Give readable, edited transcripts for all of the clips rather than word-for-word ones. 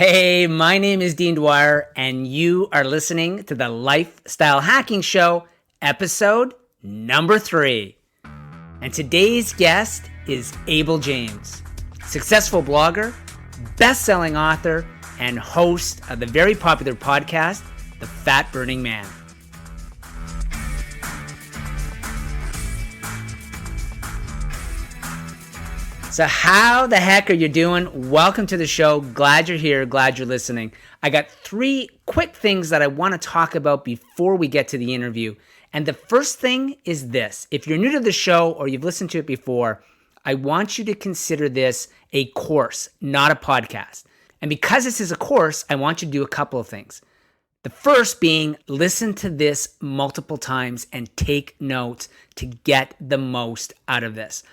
Hey, my name is Dean Dwyer, and you are listening to the Lifestyle Hacking Show, episode number 3. And today's guest is Abel James, successful blogger, best-selling author, and host of the very popular podcast, The Fat Burning Man. So how the heck are you doing? Welcome to the show. Glad you're here. Glad you're listening. I got 3 quick things that I want to talk about before we get to the interview. And the first thing is this. If you're new to the show or you've listened to it before, I want you to consider this a course, not a podcast. And because this is a course, I want you to do a couple of things. The first being listen to this multiple times and take notes to get the most out of this.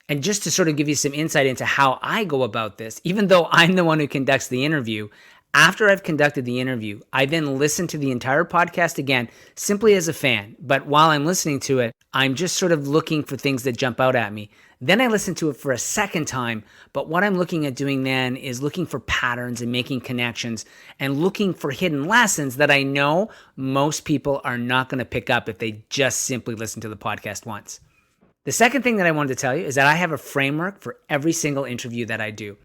And just to sort of give you some insight into how I go about this, even though I'm the one who conducts the interview, after I've conducted the interview, I then listen to the entire podcast again, simply as a fan. But while I'm listening to it, I'm just sort of looking for things that jump out at me. Then I listen to it for a second time. But what I'm looking at doing then is looking for patterns and making connections and looking for hidden lessons that I know most people are not going to pick up if they just simply listen to the podcast once. The second thing that I wanted to tell you is that I have a framework for every single interview that I do.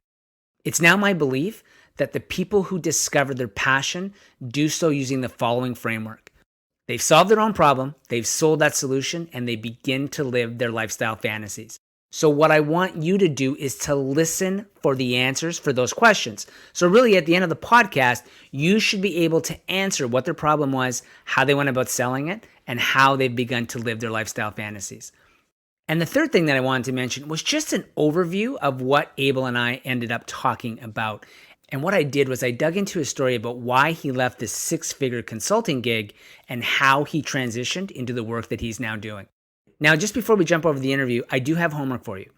It's now my belief that the people who discover their passion do so using the following framework. They've solved their own problem, they've sold that solution, and they begin to live their lifestyle fantasies. So what I want you to do is to listen for the answers for those questions. So really at the end of the podcast, you should be able to answer what their problem was, how they went about selling it, and how they've begun to live their lifestyle fantasies. And the third thing that I wanted to mention was just an overview of what Abel and I ended up talking about. And what I did was I dug into his story about why he left this 6-figure consulting gig and how he transitioned into the work that he's now doing. Now, just before we jump over the interview, I do have homework for you.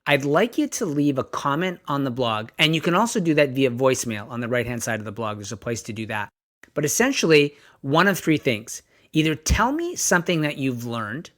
I'd like you to leave a comment on the blog, and you can also do that via voicemail on the right-hand side of the blog. There's a place to do that. But essentially, one of 3 things. Either tell me something that you've learned,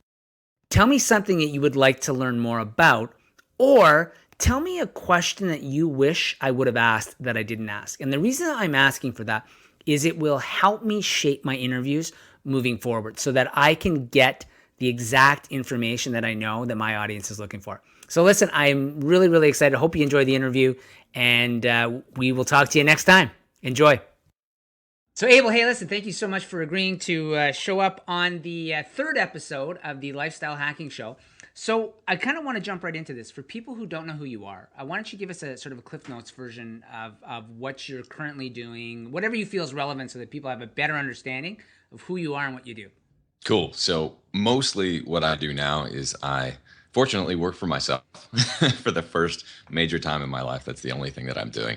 tell me something that you would like to learn more about, or tell me a question that you wish I would have asked that I didn't ask. And the reason I'm asking for that is it will help me shape my interviews moving forward so that I can get the exact information that I know that my audience is looking for. So listen, I'm really, really excited. I hope you enjoy the interview, and we will talk to you next time. Enjoy. So Abel, hey, listen, thank you so much for agreeing to show up on the 3rd episode of the Lifestyle Hacking Show. So I kind of want to jump right into this. For people who don't know who you are, why don't you give us a sort of a Cliff Notes version of what you're currently doing, whatever you feel is relevant so that people have a better understanding of who you are and what you do. Cool. So mostly what I do now is I fortunately work for myself for the first major time in my life. That's the only thing that I'm doing.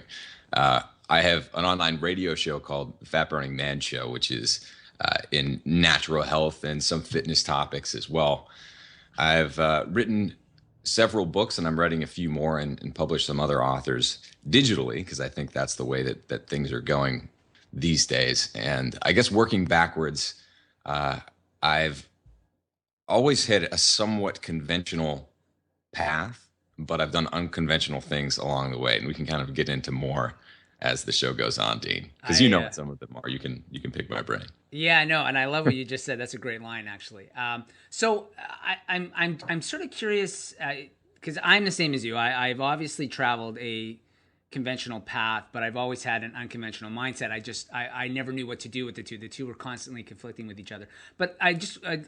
I have an online radio show called The Fat Burning Man Show, which is in natural health and some fitness topics as well. I've written several books, and I'm writing a few more and published some other authors digitally, because I think that's the way that things are going these days. And I guess working backwards, I've always had a somewhat conventional path, but I've done unconventional things along the way, and we can kind of get into more as the show goes on, Dean, because you know what some of them are. You can pick my brain. Yeah, I know, and I love what you just said. That's a great line, actually. So I'm sort of curious because I'm the same as you. I've obviously traveled a conventional path, but I've always had an unconventional mindset. I never knew what to do with the two. The two were constantly conflicting with each other. But I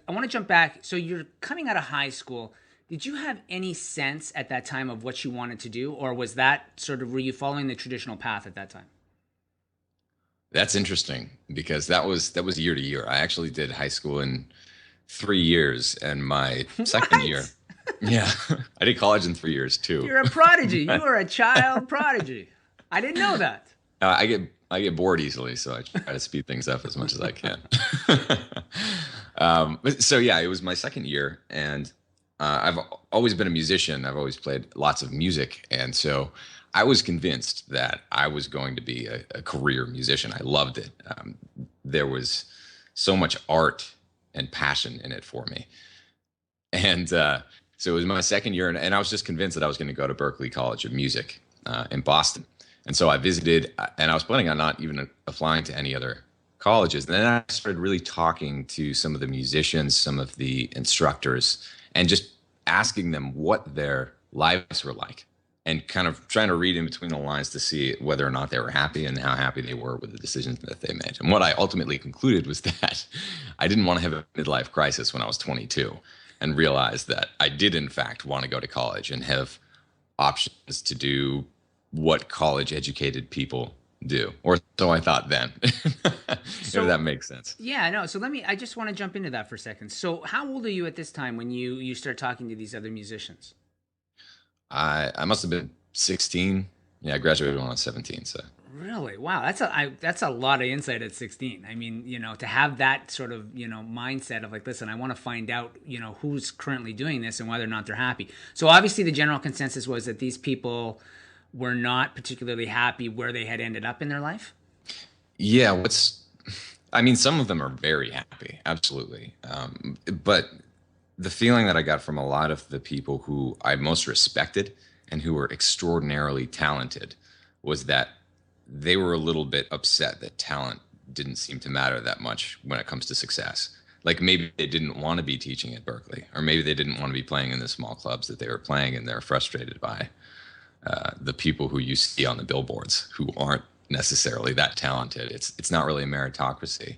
want to jump back. So you're coming out of high school. Did you have any sense at that time of what you wanted to do, or was that sort of, were you following the traditional path at that time? That's interesting because that was year to year. I actually did high school in 3 years, and my second year, yeah, I did college in 3 years too. You're a prodigy. You are a child prodigy. I didn't know that. I get bored easily, so I try to speed things up as much as I can. So yeah, it was my second year, and I've always been a musician. I've always played lots of music. And so I was convinced that I was going to be a career musician. I loved it. There was so much art and passion in it for me. And so it was my second year, and I was just convinced that I was going to go to Berklee College of Music in Boston. And so I visited, and I was planning on not even applying to any other colleges. And then I started really talking to some of the musicians, some of the instructors, and just asking them what their lives were like, and kind of trying to read in between the lines to see whether or not they were happy and how happy they were with the decisions that they made. And what I ultimately concluded was that I didn't want to have a midlife crisis when I was 22, and realized that I did, in fact, want to go to college and have options to do what college educated people do, or so I thought then. If So that makes sense. yeah, no. So I just want to jump into that for a second. So how old are you at this time when you start talking to these other musicians? I must have been 16. Yeah, I graduated when I was 17. So Really? Wow, that's a lot of insight at 16. I mean, to have that sort of, mindset of like, listen, I want to find out, who's currently doing this and whether or not they're happy. So obviously the general consensus was that these people were not particularly happy where they had ended up in their life. yeah, I mean, some of them are very happy, absolutely. But the feeling that I got from a lot of the people who I most respected and who were extraordinarily talented was that they were a little bit upset that talent didn't seem to matter that much when it comes to success. Like maybe they didn't want to be teaching at Berkeley, or maybe they didn't want to be playing in the small clubs that they were playing, and they're frustrated by the people who you see on the billboards who aren't necessarily that talented. It's not really a meritocracy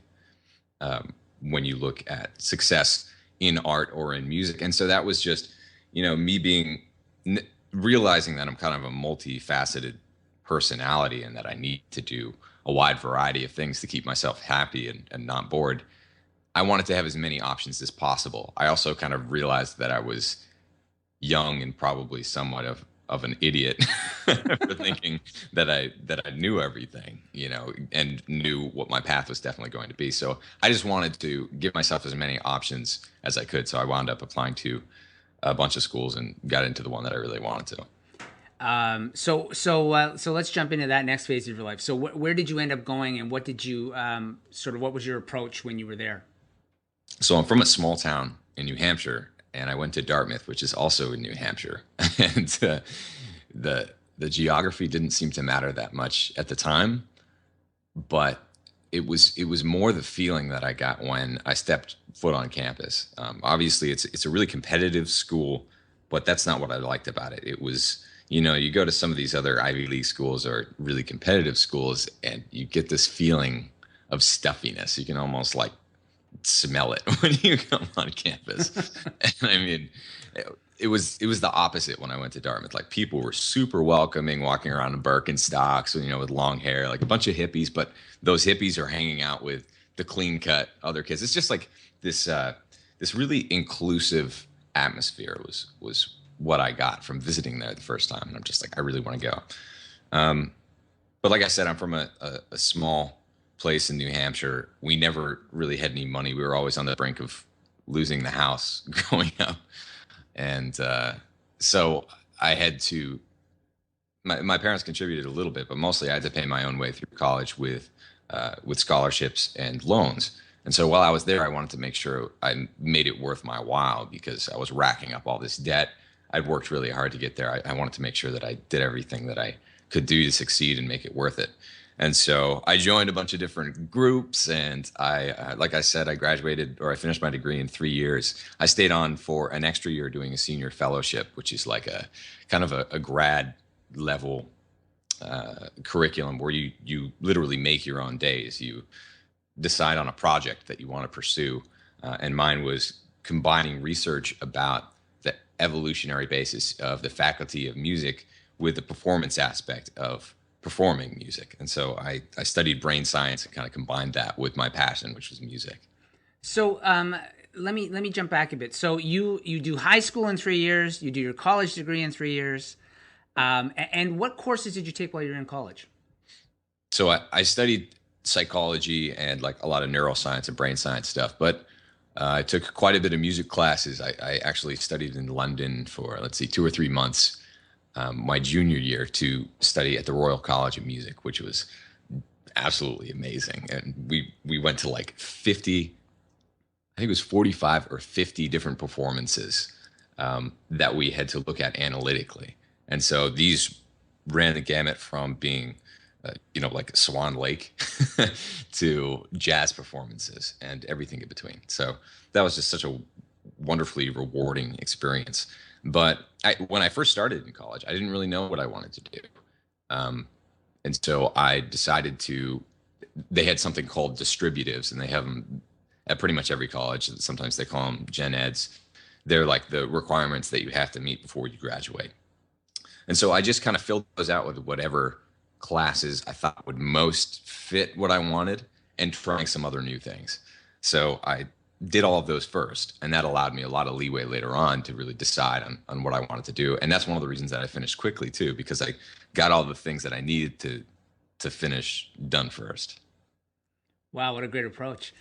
when you look at success in art or in music. And so that was just, me realizing that I'm kind of a multifaceted personality and that I need to do a wide variety of things to keep myself happy and not bored. I wanted to have as many options as possible. I also kind of realized that I was young and probably somewhat of an idiot for thinking that I knew everything, and knew what my path was definitely going to be. So I just wanted to give myself as many options as I could. So I wound up applying to a bunch of schools and got into the one that I really wanted to. So let's jump into that next phase of your life. So where did you end up going, and what did you what was your approach when you were there? So I'm from a small town in New Hampshire, and I went to Dartmouth, which is also in New Hampshire. And the geography didn't seem to matter that much at the time, but it was more the feeling that I got when I stepped foot on campus. Obviously, it's a really competitive school, but that's not what I liked about it. It was, you go to some of these other Ivy League schools or really competitive schools, and you get this feeling of stuffiness. You can almost like smell it when you come on campus. And I mean, it was the opposite when I went to Dartmouth. Like people were super welcoming, walking around in Birkenstocks, with long hair, like a bunch of hippies. But those hippies are hanging out with the clean cut other kids. It's just like this really inclusive atmosphere was what I got from visiting there the first time. And I'm just like, I really want to go. But like I said, I'm from a small place in New Hampshire. We never really had any money. We were always on the brink of losing the house growing up. And so I had to, my parents contributed a little bit, but mostly I had to pay my own way through college with scholarships and loans. And so while I was there, I wanted to make sure I made it worth my while because I was racking up all this debt. I'd worked really hard to get there. I wanted to make sure that I did everything that I could do to succeed and make it worth it. And so I joined a bunch of different groups, and like I said, I graduated, or I finished my degree in 3 years. I stayed on for an extra year doing a senior fellowship, which is like a kind of a grad level curriculum where you literally make your own days. You decide on a project that you want to pursue, and mine was combining research about the evolutionary basis of the faculty of music with the performance aspect of performing music. And so I studied brain science and kind of combined that with my passion, which was music. So let me jump back a bit. So you do high school in 3 years, you do your college degree in 3 years, and what courses did you take while you were in college? So I studied psychology and like a lot of neuroscience and brain science stuff, but I took quite a bit of music classes. I actually studied in London for, let's see, 2 or 3 months my junior year to study at the Royal College of Music, which was absolutely amazing. And we went to like 50, I think it was 45 or 50 different performances that we had to look at analytically. And so these ran the gamut from being, like Swan Lake to jazz performances and everything in between. So that was just such a wonderfully rewarding experience. But when I first started in college, I didn't really know what I wanted to do. And so I decided they had something called distributives, and they have them at pretty much every college. Sometimes they call them gen eds. They're like the requirements that you have to meet before you graduate. And so I just kind of filled those out with whatever classes I thought would most fit what I wanted and trying some other new things. So I did all of those first, and that allowed me a lot of leeway later on to really decide on what I wanted to do. And that's one of the reasons that I finished quickly too, because I got all the things that I needed to finish done first. Wow, what a great approach.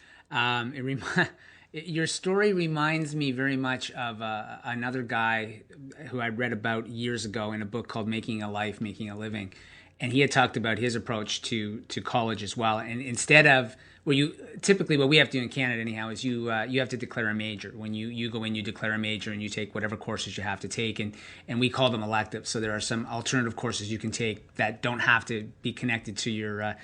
Your story reminds me very much of another guy who I read about years ago in a book called Making a Life, Making a Living. And he had talked about his approach to college as well. And instead of, typically what we have to do in Canada anyhow is you have to declare a major. When you go in, you declare a major and you take whatever courses you have to take. And we call them electives. So there are some alternative courses you can take that don't have to be connected to your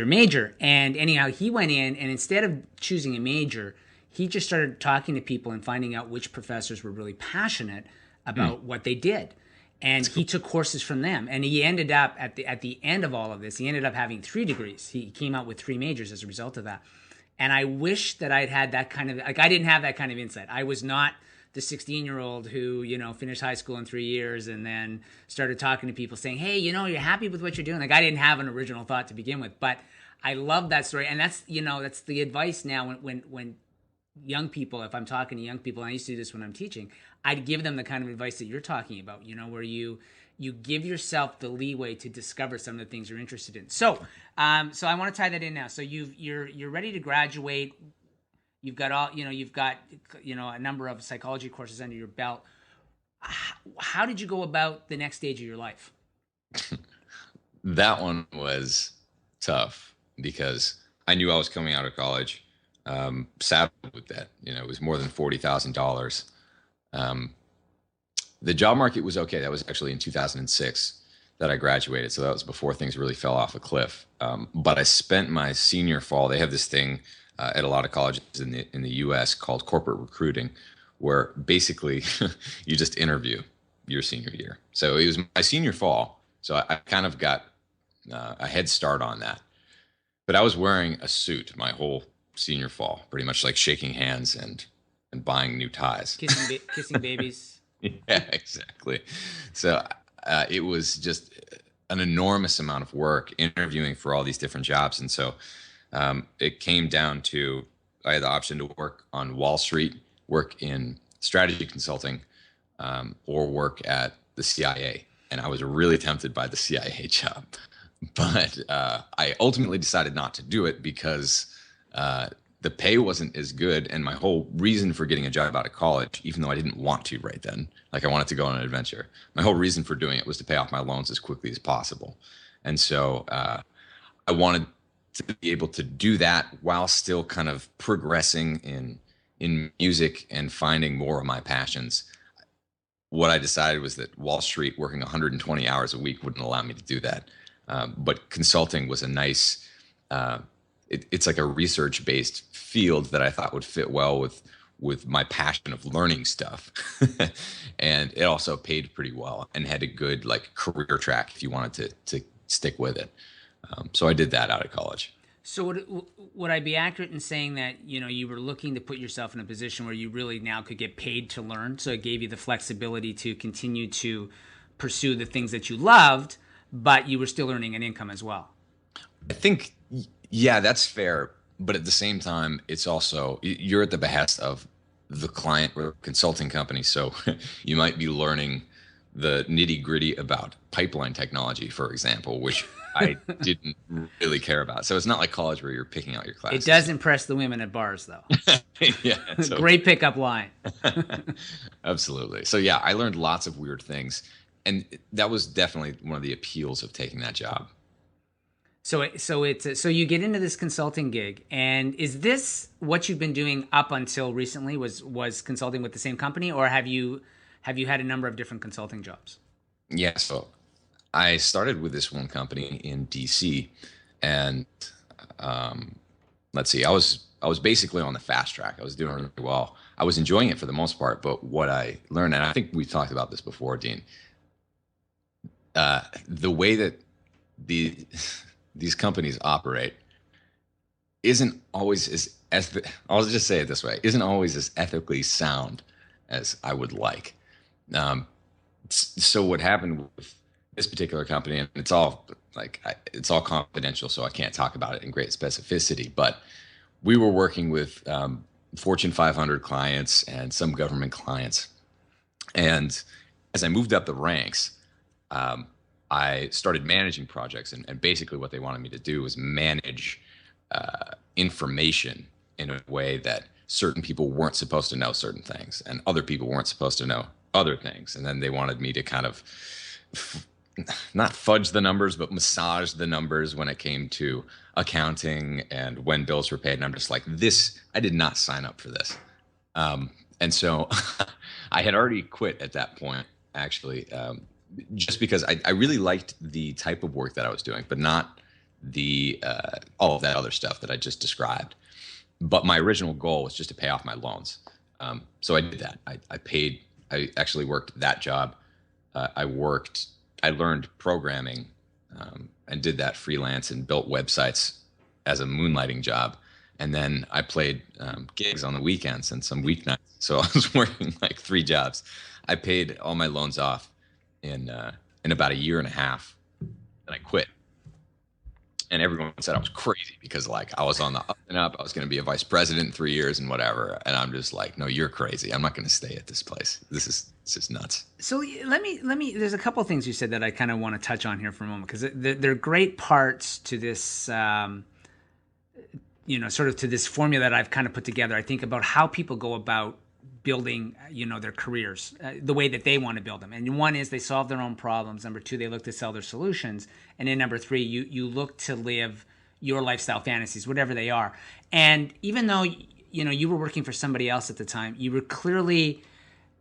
major. And anyhow, he went in, and instead of choosing a major, he just started talking to people and finding out which professors were really passionate about what they did. And he took courses from them. And he ended up, at the end of all of this, he ended up having 3 degrees. He came out with 3 majors as a result of that. And I wish that I'd had that kind of, I didn't have that kind of insight. I was not the 16-year-old who, finished high school in 3 years and then started talking to people saying, hey, you're happy with what you're doing. I didn't have an original thought to begin with. But I love that story. And that's, that's the advice now when young people, if I'm talking to young people, and I used to do this when I'm teaching, I'd give them the kind of advice that you're talking about, where you give yourself the leeway to discover some of the things you're interested in. So I want to tie that in now. So you're ready to graduate. You've got a number of psychology courses under your belt. How did you go about the next stage of your life? That one was tough because I knew I was coming out of college. Saddled with that, it was more than $40,000. The job market was okay. That was actually in 2006 that I graduated. So that was before things really fell off a cliff. But I spent my senior fall. They have this thing at a lot of colleges in the US called corporate recruiting, where basically you just interview your senior year. So it was my senior fall. So I kind of got a head start on that. But I was wearing a suit my whole senior fall, pretty much like shaking hands and buying new ties, kissing babies. Yeah, exactly. So it was just an enormous amount of work interviewing for all these different jobs. And so it came down to, I had the option to work on Wall Street, work in strategy consulting, or work at the CIA. And I was really tempted by the CIA job, but I ultimately decided not to do it because the pay wasn't as good. And my whole reason for getting a job out of college, even though I didn't want to right then, like I wanted to go on an adventure, my whole reason for doing it was to pay off my loans as quickly as possible. And so I wanted to be able to do that while still kind of progressing in music and finding more of my passions. What I decided was that Wall Street, working 120 hours a week, wouldn't allow me to do that. But consulting was a nice, it's like a research-based field that I thought would fit well with my passion of learning stuff. And it also paid pretty well and had a good like career track if you wanted to stick with it. So I did that out of college. So would I be accurate in saying that, you were looking to put yourself in a position where you really now could get paid to learn? So it gave you the flexibility to continue to pursue the things that you loved, but you were still earning an income as well. I think, yeah, that's fair. But at the same time, it's also, you're at the behest of the client or consulting company. So you might be learning the nitty gritty about pipeline technology, for example, which I didn't really care about. So it's not like college where you're picking out your classes. It does impress the women at bars, though. Yeah. So. Great pickup line. Absolutely. So yeah, I learned lots of weird things. And that was definitely one of the appeals of taking that job. So you get into this consulting gig, and is this what you've been doing up until recently? Was consulting with the same company, or have you had a number of different consulting jobs? Yeah, so I started with this one company in DC, and let's see, I was basically on the fast track. I was doing really well. I was enjoying it for the most part, but what I learned, and I think we've talked about this before, Dean, the way that the these companies operate isn't always I'll just say it this way, isn't always as ethically sound as I would like. Um, so what happened with this particular company, and it's all it's all confidential, so I can't talk about it in great specificity, but we were working with Fortune 500 clients and some government clients. And as I moved up the ranks, um, I started managing projects. And basically, what they wanted me to do was manage information in a way that certain people weren't supposed to know certain things, and other people weren't supposed to know other things. And then they wanted me to kind of not fudge the numbers, but massage the numbers when it came to accounting and when bills were paid. And I'm just like, this, I did not sign up for this. And so I had already quit at that point, actually, just because I really liked the type of work that I was doing, but not the all of that other stuff that I just described. But my original goal was just to pay off my loans. So I did that. I actually worked that job. I learned programming and did that freelance and built websites as a moonlighting job. And then I played gigs on the weekends and some weeknights. So I was working like 3 jobs. I paid all my loans off in about a year and a half. And I quit. And everyone said I was crazy because like I was on the up and up. I was going to be a vice president in 3 years and whatever. And I'm just like, no, you're crazy. I'm not going to stay at this place. This is nuts. So let me. There's a couple of things you said that I kind of want to touch on here for a moment because they're great parts to this. Sort of to this formula that I've kind of put together. I think about how people go about building, their careers, the way that they want to build them. And one is they solve their own problems. Number two, they look to sell their solutions. And then number three, you look to live your lifestyle fantasies, whatever they are. And even though, you were working for somebody else at the time, you clearly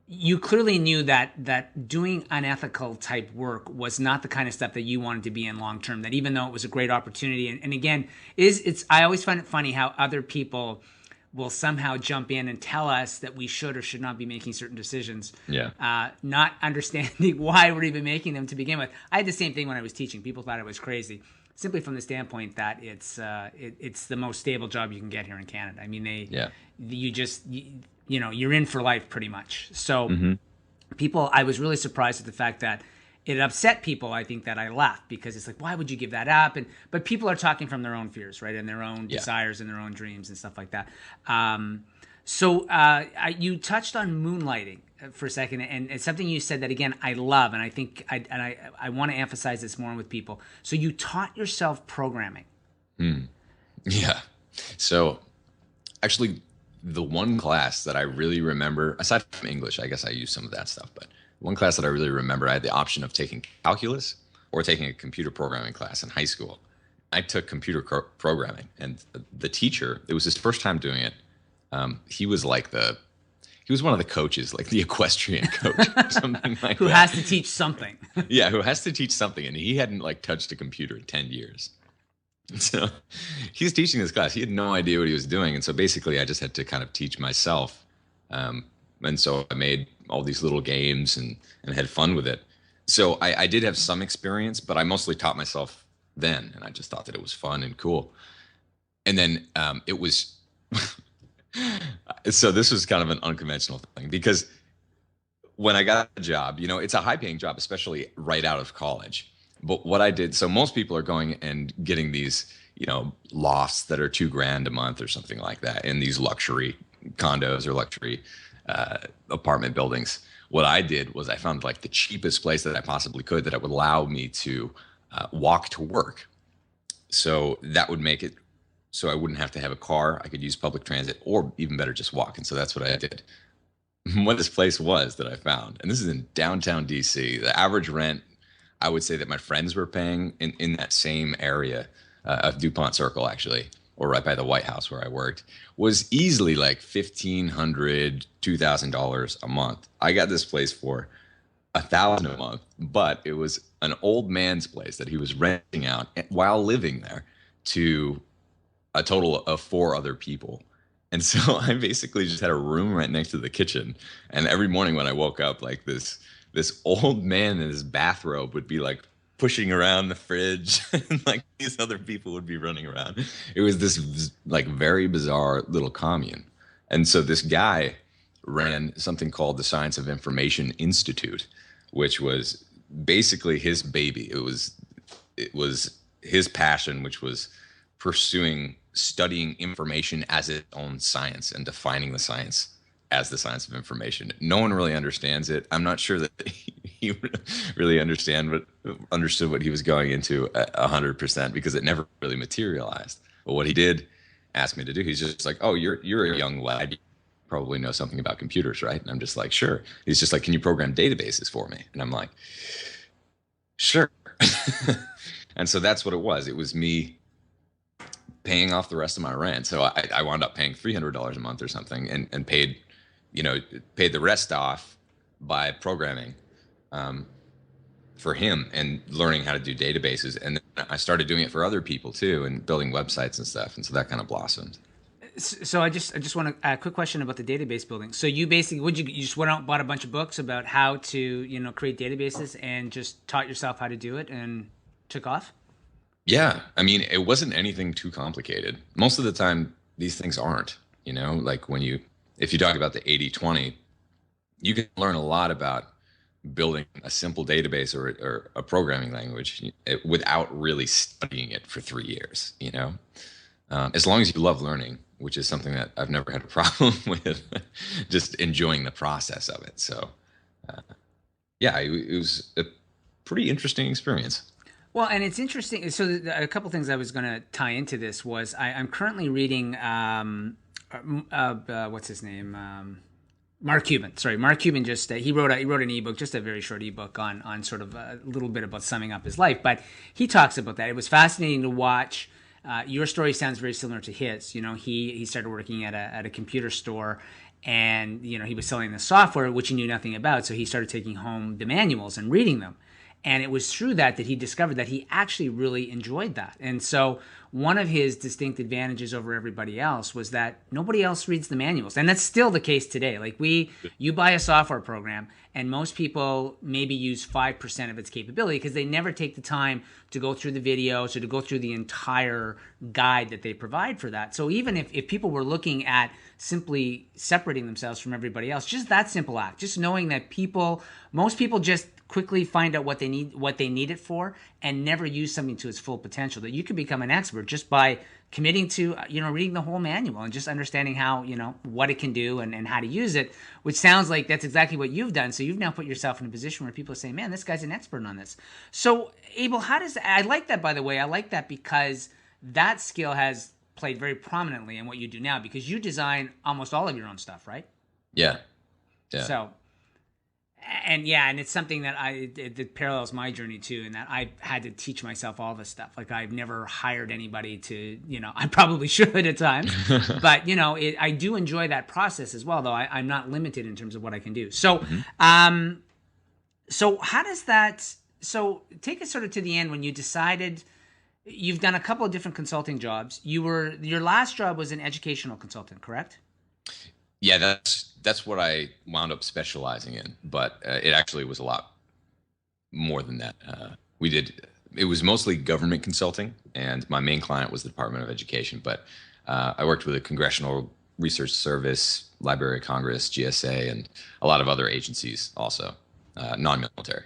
knew that doing unethical type work was not the kind of stuff that you wanted to be in long term. That even though it was a great opportunity, and again, I always find it funny how other people will somehow jump in and tell us that we should or should not be making certain decisions. Yeah. Not understanding why we're even making them to begin with. I had the same thing when I was teaching. People thought I was crazy, simply from the standpoint that it's the most stable job you can get here in Canada. I mean, you're in for life pretty much. So I was really surprised at the fact that it upset people, I think, that I left because it's like, why would you give that up? But people are talking from their own fears, right? And their own desires and their own dreams and stuff like that. You touched on moonlighting for a second, and it's something you said that, again, I love. And I think I want to emphasize this more with people. So you taught yourself programming. Yeah. So actually, the one class that I really remember, aside from English, I guess I use some of that stuff, but one class that I really remember, I had the option of taking calculus or taking a computer programming class in high school. I took computer programming, and the teacher, it was his first time doing it. He was one of the coaches, like the equestrian coach or something like who that. has to teach something. Yeah, who has to teach something, and he hadn't like touched a computer in 10 years. So he's teaching this class. He had no idea what he was doing. And so basically I just had to kind of teach myself. And so I made all these little games and had fun with it. So I did have some experience, but I mostly taught myself then. And I just thought that it was fun and cool. And then it was, so this was kind of an unconventional thing because when I got a job, it's a high paying job, especially right out of college. But what I did, so most people are going and getting these, lofts that are $2,000 a month or something like that in these luxury condos or luxury apartment buildings. What I did was I found like the cheapest place that I possibly could that would allow me to walk to work. So that would make it so I wouldn't have to have a car. I could use public transit or even better, just walk. And so that's what I did. What this place was that I found, and this is in downtown DC, the average rent I would say that my friends were paying in that same area of DuPont Circle, actually, or right by the White House where I worked, was easily like $1,500, $2,000 a month. I got this place for 1,000 a month, but it was an old man's place that he was renting out while living there to a total of 4 other people. And so I basically just had a room right next to the kitchen. And every morning when I woke up, like this old man in his bathrobe would be like pushing around the fridge and like these other people would be running around. It was this like very bizarre little commune. And so this guy ran something called the Science of Information Institute, which was basically his baby. It was his passion, which was pursuing studying information as its own science and defining the science as the science of information. No one really understands it. I'm not sure that he really understood what he was going into 100% because it never really materialized. But what he did ask me to do, he's just like, "Oh, you're a young lad. You probably know something about computers, right?" And I'm just like, "Sure." He's just like, "Can you program databases for me?" And I'm like, "Sure." And so that's what it was. It was me paying off the rest of my rent. So I wound up paying $300 a month or something, and paid the rest off by programming for him and learning how to do databases. And then I started doing it for other people too, and building websites and stuff. And so that kind of blossomed. So I just want a quick question about the database building. So you basically, you just went out and bought a bunch of books about how to, create databases and just taught yourself how to do it and took off? Yeah. I mean, it wasn't anything too complicated. Most of the time, these things aren't, like if you talk about the 80/20, you can learn a lot about building a simple database or a programming language without really studying it for 3 years. As long as you love learning, which is something that I've never had a problem with, just enjoying the process of it. So, yeah, it was a pretty interesting experience. Well, and it's interesting. So a couple things I was going to tie into this was I'm currently reading, what's his name? Mark Cuban. Sorry, Mark Cuban just he wrote an ebook, just a very short ebook on sort of a little bit about summing up his life. But he talks about that. It was fascinating to watch. Your story sounds very similar to his. He started working at a computer store, and he was selling the software which he knew nothing about. So he started taking home the manuals and reading them. And it was through that he discovered that he actually really enjoyed that. And so one of his distinct advantages over everybody else was that nobody else reads the manuals. And that's still the case today. Like you buy a software program and most people maybe use 5% of its capability because they never take the time to go through the videos or to go through the entire guide that they provide for that. So even if people were looking at simply separating themselves from everybody else, just that simple act, just knowing that most people just quickly find out what they need it for and never use something to its full potential, that you could become an expert just by committing to reading the whole manual and just understanding how what it can do and how to use it, which sounds like that's exactly what you've done. So you've now put yourself in a position where people are saying, man, this guy's an expert on this. So Abel, I like that, by the way. I like that because that skill has played very prominently in what you do now, because you design almost all of your own stuff, right? Yeah. So and it's something that it parallels my journey too, in that I had to teach myself all this stuff. Like I've never hired anybody to, I probably should at times, but I do enjoy that process as well, though I'm not limited in terms of what I can do. So, so how does that, so take us sort of to the end when you decided. You've done a couple of different consulting jobs. Your last job was an educational consultant, correct? Yeah, that's what I wound up specializing in, but it actually was a lot more than that. It was mostly government consulting, and my main client was the Department of Education, but I worked with the Congressional Research Service, Library of Congress, GSA, and a lot of other agencies also, non-military.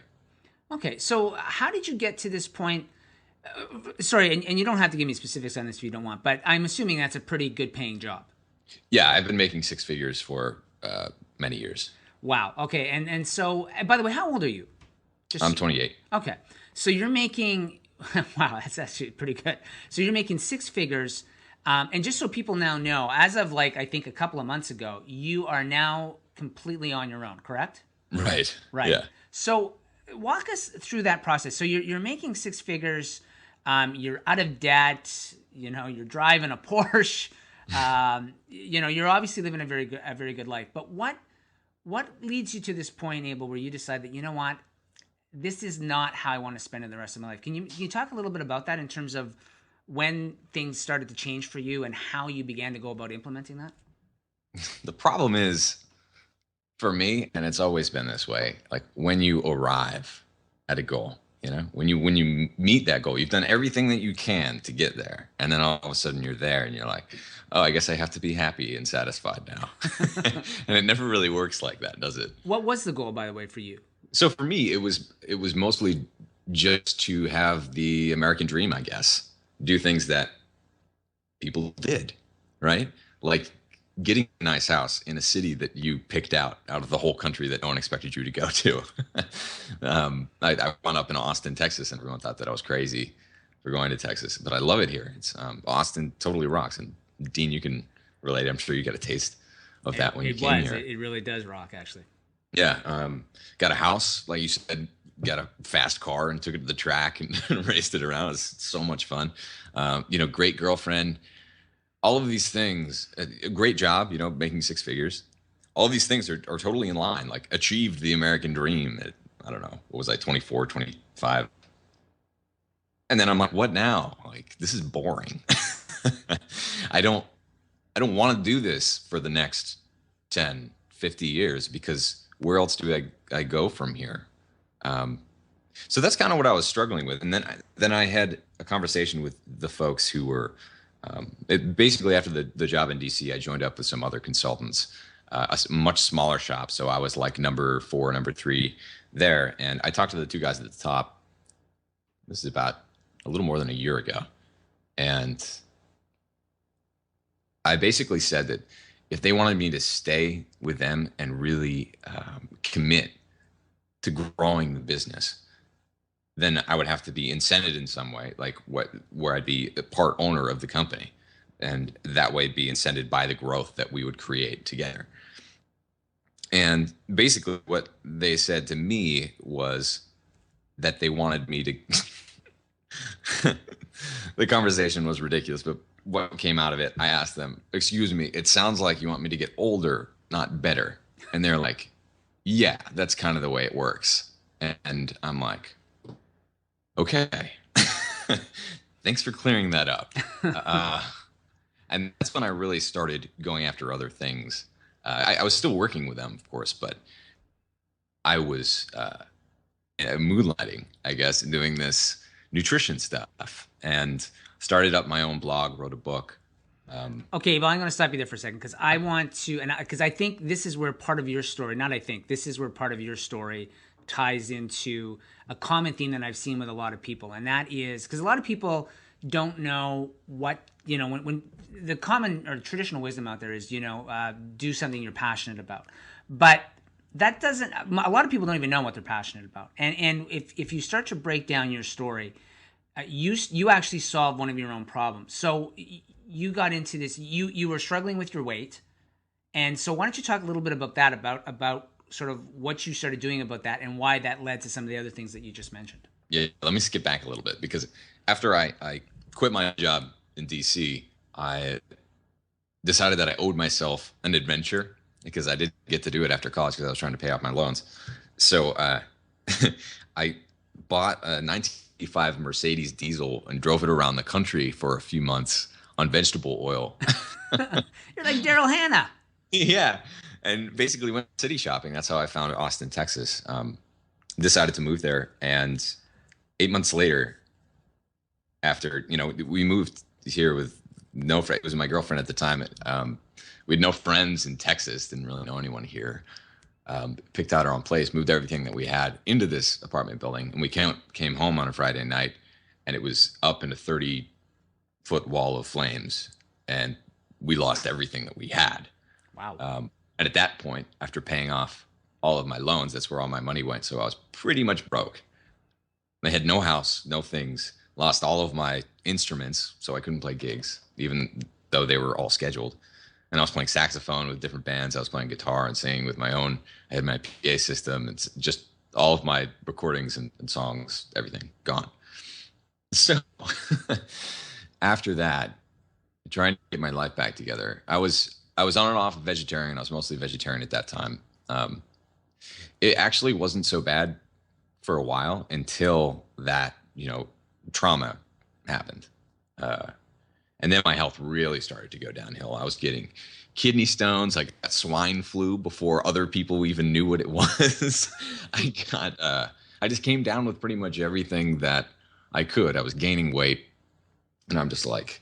Okay, so how did you get to this point? Sorry, and you don't have to give me specifics on this if you don't want, but I'm assuming that's a pretty good paying job. Yeah, I've been making six figures for many years. Wow. Okay. And so, by the way, how old are you? I'm 28. Okay. So you're making, wow, that's actually pretty good. So you're making six figures. And just so people now know, as of I think a couple of months ago, you are now completely on your own, correct? Right. Right. Yeah. So walk us through that process. So you're making six figures. You're out of debt. You're driving a Porsche. You're obviously living a very good life. But what What leads you to this point, Abel, where you decide that, you know what, this is not how I want to spend it the rest of my life? Can you talk a little bit about that in terms of when things started to change for you and how you began to go about implementing that? The problem is for me, and it's always been this way, like when you arrive at a goal, when you meet that goal, you've done everything that you can to get there, and then all of a sudden you're there and you're like, oh, I guess I have to be happy and satisfied now. And it never really works like that, does it? What was the goal, by the way, for you? So for me, it was mostly just to have the American dream, I guess. Do things that people did, right? Like getting a nice house in a city that you picked out of the whole country that no one expected you to go to. I wound up in Austin, Texas, and everyone thought that I was crazy for going to Texas, but I love it here. It's Austin totally rocks. And Dean, you can relate. I'm sure you got a taste of that when you came here. It really does rock, actually. Yeah, got a house, like you said, got a fast car and took it to the track and raced it around. It's so much fun. Great girlfriend. All of these things, a great job, making six figures. All of these things are totally in line, like achieved the American dream at, I don't know, what was I, 24, 25. And then I'm like, what now? Like, this is boring. I don't want to do this for the next 10, 50 years because where else do I go from here? So that's kind of what I was struggling with. And then I had a conversation with the folks who were, basically after the job in DC, I joined up with some other consultants, a much smaller shop. So I was like number 4, number 3 there. And I talked to the two guys at the top. This is about a little more than a year ago. And I basically said that if they wanted me to stay with them and really commit to growing the business, then I would have to be incented in some way, like where I'd be a part owner of the company, and that way be incented by the growth that we would create together. And basically what they said to me was that they wanted me to the conversation was ridiculous, but what came out of it, I asked them, excuse me, it sounds like you want me to get older, not better. And they're like, yeah, that's kind of the way it works. And I'm like, okay, thanks for clearing that up. And that's when I really started going after other things. I was still working with them, of course, but I was moonlighting, I guess, and doing this nutrition stuff, and started up my own blog, wrote a book. Okay, well, I'm going to stop you there for a second because I want to, and because I think this is where part of your story, not I think, this is where part of your story ties into a common theme that I've seen with a lot of people. And that is because a lot of people don't know what, when the common or traditional wisdom out there is, do something you're passionate about. But that doesn't, a lot of people don't even know what they're passionate about. And if you start to break down your story, you actually solved one of your own problems. So you got into this, you were struggling with your weight. And so why don't you talk a little bit about that, about sort of what you started doing about that and why that led to some of the other things that you just mentioned. Yeah, let me skip back a little bit because after I quit my job in DC, I decided that I owed myself an adventure because I didn't get to do it after college because I was trying to pay off my loans. So I bought a 1985 Mercedes diesel and drove it around the country for a few months on vegetable oil. You're like Daryl Hannah. Yeah. And basically went city shopping. That's how I found Austin, Texas. Decided to move there. And 8 months later, after, we moved here with no friend. It was my girlfriend at the time. We had no friends in Texas. Didn't really know anyone here. Picked out our own place, moved everything that we had into this apartment building. And we came home on a Friday night, and it was up in a 30-foot wall of flames. And we lost everything that we had. Wow. And at that point, after paying off all of my loans, that's where all my money went. So I was pretty much broke. I had no house, no things, lost all of my instruments. So I couldn't play gigs, even though they were all scheduled. And I was playing saxophone with different bands. I was playing guitar and singing with my own. I had my PA system. It's just all of my recordings and songs, everything gone. So after that, trying to get my life back together, I was on and off vegetarian. I was mostly vegetarian at that time. Um, it actually wasn't so bad for a while until that, trauma happened. Uh, and then my health really started to go downhill. I was getting kidney stones. I got swine flu before other people even knew what it was. I just came down with pretty much everything that I could. I was gaining weight, and I'm just like,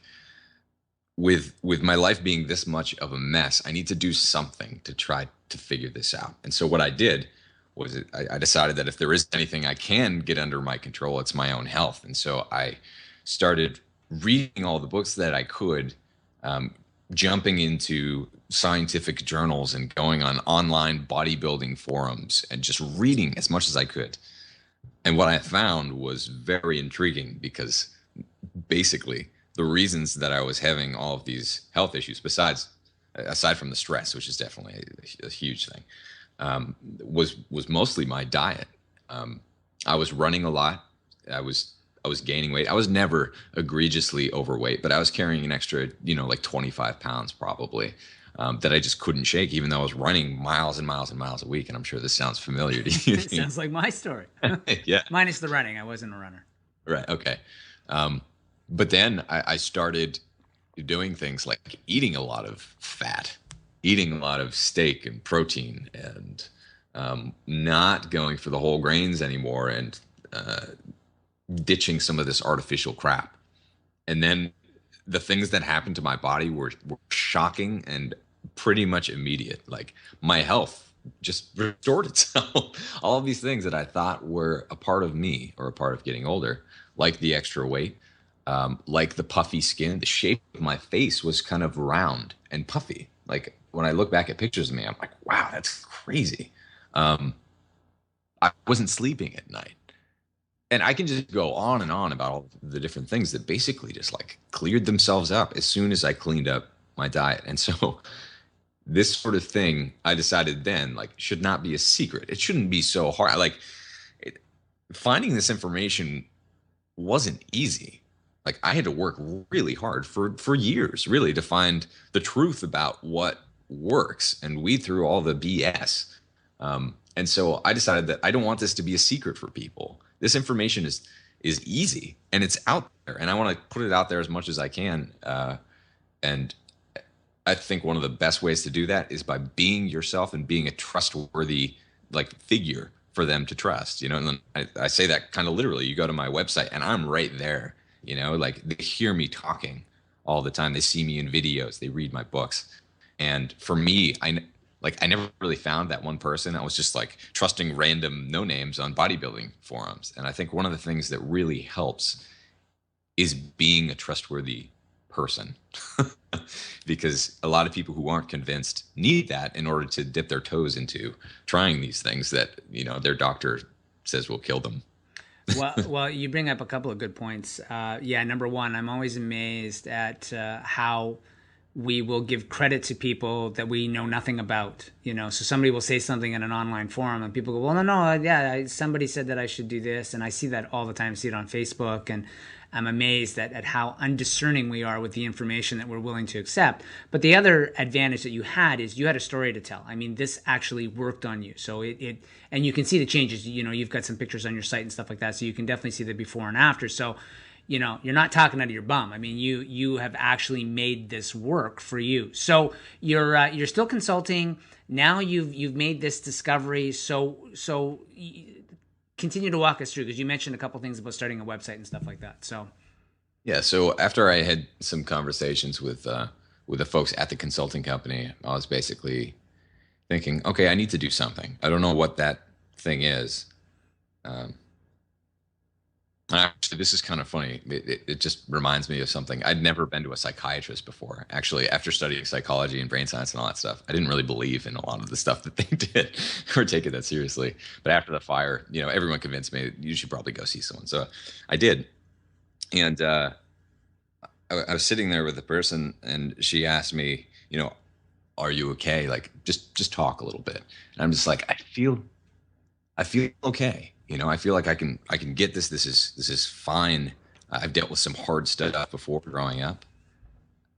with my life being this much of a mess, I need to do something to try to figure this out. And so what I did was I decided that if there is anything I can get under my control, it's my own health. And so I started reading all the books that I could, um, jumping into scientific journals and going on online bodybuilding forums and just reading as much as I could. And what I found was very intriguing because basically the reasons that I was having all of these health issues, aside from the stress, which is definitely a huge thing, was mostly my diet. I was running a lot. I was gaining weight. I was never egregiously overweight, but I was carrying an extra, like 25 pounds probably, that I just couldn't shake, even though I was running miles and miles and miles a week. And I'm sure this sounds familiar to you. It sounds like my story. Yeah. Minus the running. I wasn't a runner. Right. Okay. But then I started doing things like eating a lot of fat, eating a lot of steak and protein, and not going for the whole grains anymore, and ditching some of this artificial crap. And then the things that happened to my body were shocking and pretty much immediate. Like my health just restored itself. All of these things that I thought were a part of me or a part of getting older, like the extra weight, like the puffy skin, the shape of my face was kind of round and puffy. Like when I look back at pictures of me, I'm like, wow, that's crazy. I wasn't sleeping at night. And I can just go on and on about all the different things that basically just like cleared themselves up as soon as I cleaned up my diet. And so this sort of thing, I decided then, like, should not be a secret. It shouldn't be so hard. Like, finding this information wasn't easy. Like, I had to work really hard for years, really, to find the truth about what works and weed through all the BS. And so I decided that I don't want this to be a secret for people. This information is easy and it's out there, and I want to put it out there as much as I can. And I think one of the best ways to do that is by being yourself and being a trustworthy like figure for them to trust. And then I say that kind of literally. You go to my website and I'm right there. Like they hear me talking all the time. They see me in videos. They read my books. And for me, I never really found that one person. I was just like trusting random no names on bodybuilding forums. And I think one of the things that really helps is being a trustworthy person, because a lot of people who aren't convinced need that in order to dip their toes into trying these things that, their doctor says will kill them. Well, you bring up a couple of good points. Yeah, number one, I'm always amazed at how we will give credit to people that we know nothing about. So somebody will say something in an online forum and people go, well, no, yeah, somebody said that I should do this. And I see that all the time, see it on Facebook. And I'm amazed at how undiscerning we are with the information that we're willing to accept. But the other advantage that you had is you had a story to tell. I mean, this actually worked on you. So and you can see the changes. You've got some pictures on your site and stuff like that. So you can definitely see the before and after. So, you're not talking out of your bum. I mean, you have actually made this work for you. So you're still consulting. Now you've made this discovery. So continue to walk us through, because you mentioned a couple things about starting a website and stuff like that. So yeah. So after I had some conversations with the folks at the consulting company, I was basically thinking, okay, I need to do something. I don't know what that thing is. Actually, this is kind of funny. It just reminds me of something. I'd never been to a psychiatrist before. Actually, after studying psychology and brain science and all that stuff, I didn't really believe in a lot of the stuff that they did or take it that seriously. But after the fire, everyone convinced me you should probably go see someone. So I did. And I was sitting there with the person, and she asked me, are you okay? Like, just talk a little bit. And I'm just like, I feel okay. I feel like I can get this. This is fine. I've dealt with some hard stuff before growing up.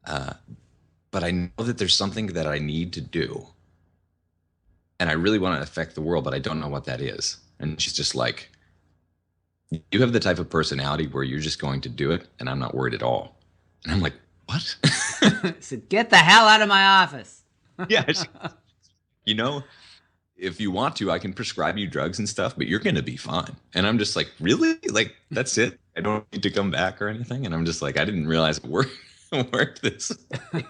But I know that there's something that I need to do. and I really want to affect the world, but I don't know what that is. And she's just like, you have the type of personality where you're just going to do it, and I'm not worried at all. And I'm like, what? So get the hell out of my office. Yeah. You know, if you want to, I can prescribe you drugs and stuff, but you're going to be fine. And I'm just like, really? Like, that's it? I don't need to come back or anything? And I'm just like, I didn't realize it worked this way.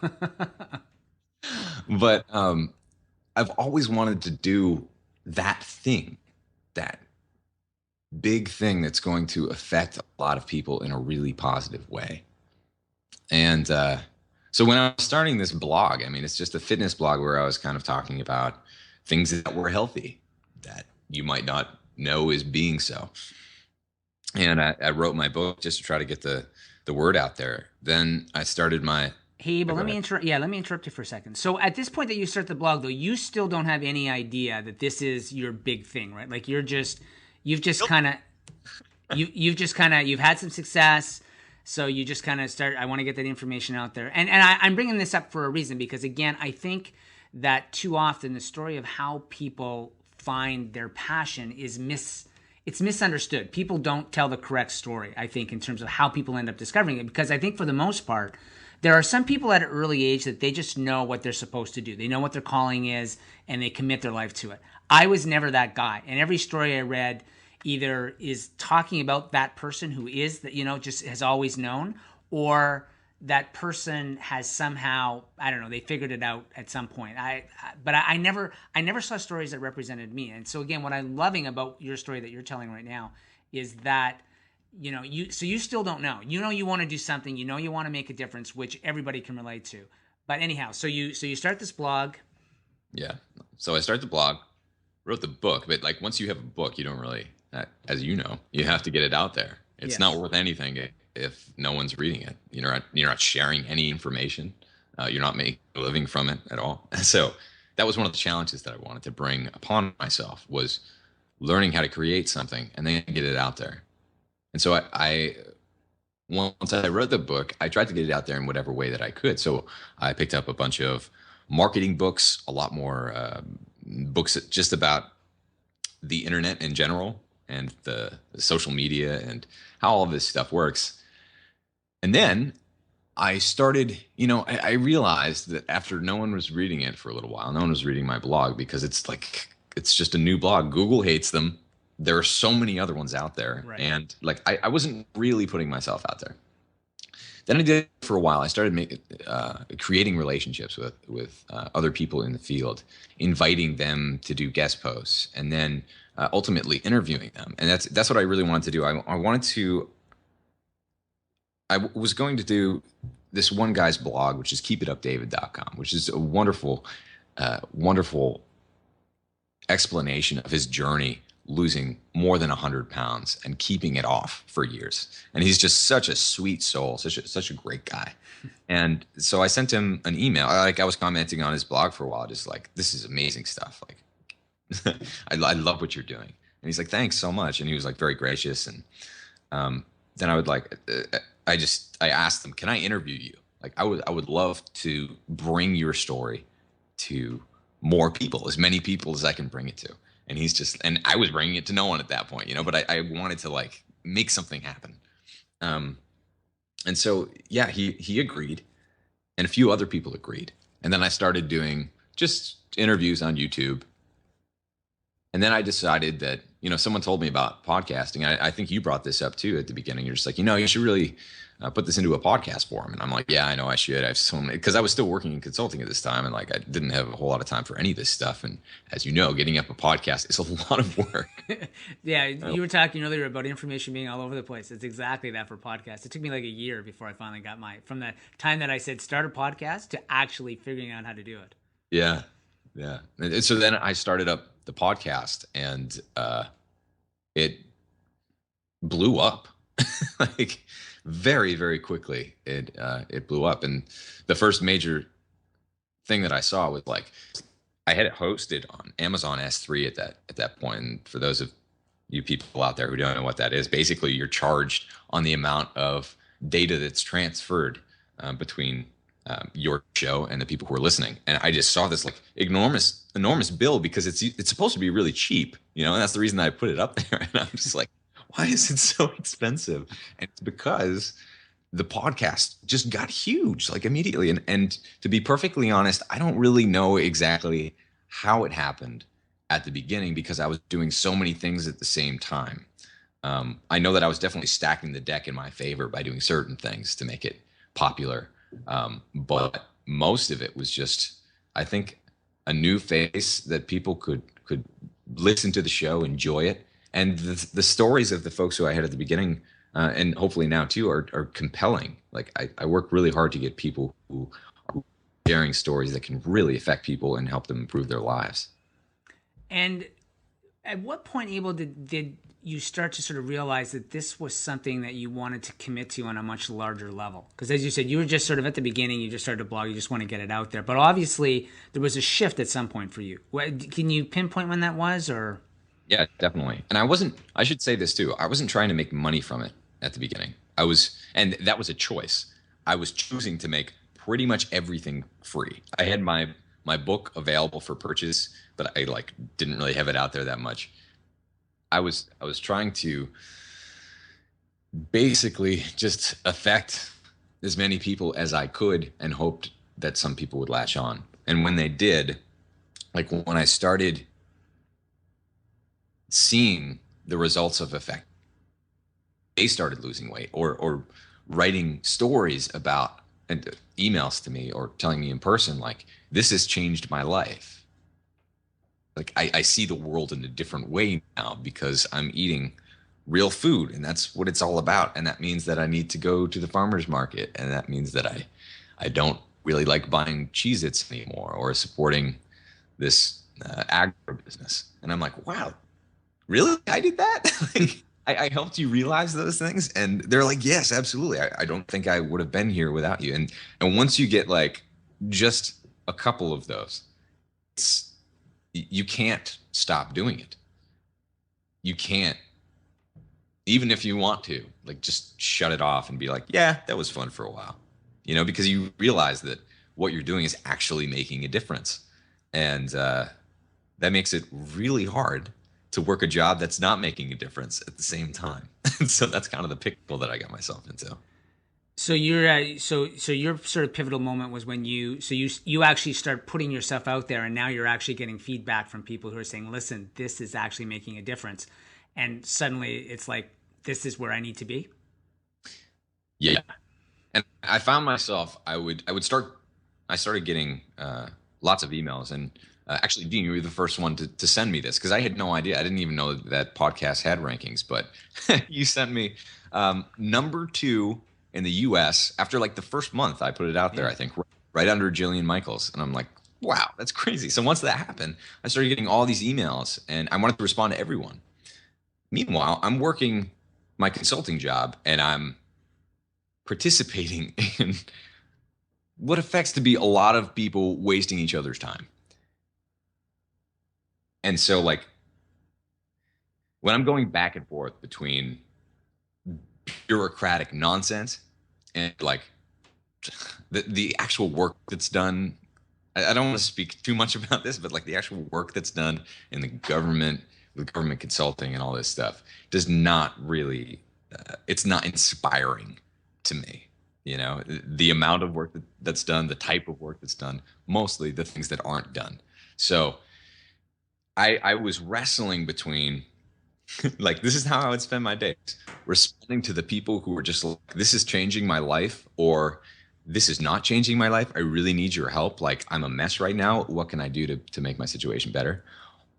But I've always wanted to do that thing, that big thing that's going to affect a lot of people in a really positive way. And so when I was starting this blog, I mean, it's just a fitness blog where I was kind of talking about things that were healthy that you might not know is being so. And I wrote my book just to try to get the word out there. Then I started my... Hey, but let me interrupt you for a second. So at this point that you start the blog, though, you still don't have any idea that this is your big thing, right? Like you've had some success. So you just kind of start, I want to get that information out there. And I'm bringing this up for a reason, because again, I think that too often the story of how people find their passion is it's misunderstood. People don't tell the correct story, I think, in terms of how people end up discovering it. Because I think for the most part, there are some people at an early age that they just know what they're supposed to do. They know what their calling is, and they commit their life to it. I was never that guy. And every story I read either is talking about that person who is that, just has always known, or that person has somehow, I don't know, they figured it out at some point. But I never saw stories that represented me. And so again, what I'm loving about your story that you're telling right now is that, you still don't know. You want to do something, you want to make a difference, which everybody can relate to. But anyhow, so you start this blog. Yeah. So I start the blog, wrote the book, but like once you have a book, you don't really, as you know, you have to get it out there. It's not worth anything if no one's reading it. You're not sharing any information. You're not making a living from it at all. So that was one of the challenges that I wanted to bring upon myself, was learning how to create something and then get it out there. And so I once I wrote the book, I tried to get it out there in whatever way that I could. So I picked up a bunch of marketing books, a lot more books just about the internet in general and the social media and how all of this stuff works. And then I started, I realized that after no one was reading it for a little while, no one was reading my blog because it's just a new blog. Google hates them. There are so many other ones out there. Right. And like, I wasn't really putting myself out there. Then I did it for a while. I started creating relationships with other people in the field, inviting them to do guest posts, and then ultimately interviewing them. And that's what I really wanted to do. I was going to do this one guy's blog, which is keepitupdavid.com, which is a wonderful, wonderful explanation of his journey losing more than 100 pounds and keeping it off for years. And he's just such a sweet soul, such a great guy. And so I sent him an email. I was commenting on his blog for a while, just like, this is amazing stuff. Like, I love what you're doing. And he's like, thanks so much. And he was like very gracious. And then I would I asked him, can I interview you? Like, I would love to bring your story to more people, as many people as I can bring it to. And and I was bringing it to no one at that point, but I wanted to like make something happen. And so, yeah, he agreed, and a few other people agreed. And then I started doing just interviews on YouTube. And then I decided that, someone told me about podcasting. I think you brought this up too at the beginning. You're just like, you should really put this into a podcast form. And I'm like, yeah, I know I should. I have so many, because I was still working in consulting at this time, and like I didn't have a whole lot of time for any of this stuff. And as you know, getting up a podcast is a lot of work. Yeah, you were talking earlier about information being all over the place. It's exactly that for podcasts. It took me like a year before I finally got from the time that I said start a podcast to actually figuring out how to do it. Yeah. Yeah. And so then I started up the podcast, and it blew up like very, very quickly. It blew up. And the first major thing that I saw was like, I had it hosted on Amazon S3 at that point. And for those of you people out there who don't know what that is, basically you're charged on the amount of data that's transferred between your show and the people who are listening. And I just saw this like enormous bill because it's supposed to be really cheap, and that's the reason I put it up there. And I'm just like, why is it so expensive? And it's because the podcast just got huge like immediately. And to be perfectly honest, I don't really know exactly how it happened at the beginning because I was doing so many things at the same time. I know that I was definitely stacking the deck in my favor by doing certain things to make it popular. But most of it was just, I think, a new face that people could listen to the show, enjoy it. And the stories of the folks who I had at the beginning, and hopefully now too, are compelling. Like I work really hard to get people who are sharing stories that can really affect people and help them improve their lives. And at what point, Abel, did you start to sort of realize that this was something that you wanted to commit to on a much larger level? Because as you said, you were just sort of at the beginning, you just started to blog, you just want to get it out there. But obviously there was a shift at some point for you. Can you pinpoint when that was, or? Yeah, definitely. And I should say this too. I wasn't trying to make money from it at the beginning. And that was a choice. I was choosing to make pretty much everything free. I had my book available for purchase, but I didn't really have it out there that much. I was trying to basically just affect as many people as I could and hoped that some people would latch on. And when they did, like when I started seeing the results of effect, they started losing weight or writing stories about and emails to me or telling me in person, like, this has changed my life. Like I see the world in a different way now because I'm eating real food, and that's what it's all about. And that means that I need to go to the farmer's market, and that means that I don't really like buying Cheez-Its anymore or supporting this agribusiness. And I'm like, wow, really? I did that? Like, I helped you realize those things? And they're like, yes, absolutely. I don't think I would have been here without you. And once you get like just a couple of those, you can't stop doing it. You can't, even if you want to, like, just shut it off and be like, yeah, that was fun for a while, because you realize that what you're doing is actually making a difference. And that makes it really hard to work a job that's not making a difference at the same time. And so that's kind of the pickle that I got myself into. So so your sort of pivotal moment was when you actually start putting yourself out there, and now you're actually getting feedback from people who are saying, listen, this is actually making a difference. And suddenly it's like, this is where I need to be. Yeah. And I found myself, I started getting lots of emails, and actually, Dean, you were the first one to send me this because I had no idea. I didn't even know that podcasts had rankings, but you sent me number 2 in the US after like the first month I put it out there, I think right under Jillian Michaels. And I'm like, wow, that's crazy. So once that happened, I started getting all these emails, and I wanted to respond to everyone. Meanwhile, I'm working my consulting job, and I'm participating in what affects to be a lot of people wasting each other's time. And so, like, when I'm going back and forth between bureaucratic nonsense and like the actual work that's done, I don't want to speak too much about this, but like the actual work that's done in the government, with government consulting and all this stuff, does not really, it's not inspiring to me. The amount of work that's done, the type of work that's done, mostly the things that aren't done. So I was wrestling between like, this is how I would spend my days, responding to the people who were just like, this is changing my life, or this is not changing my life. I really need your help. Like, I'm a mess right now. What can I do to make my situation better?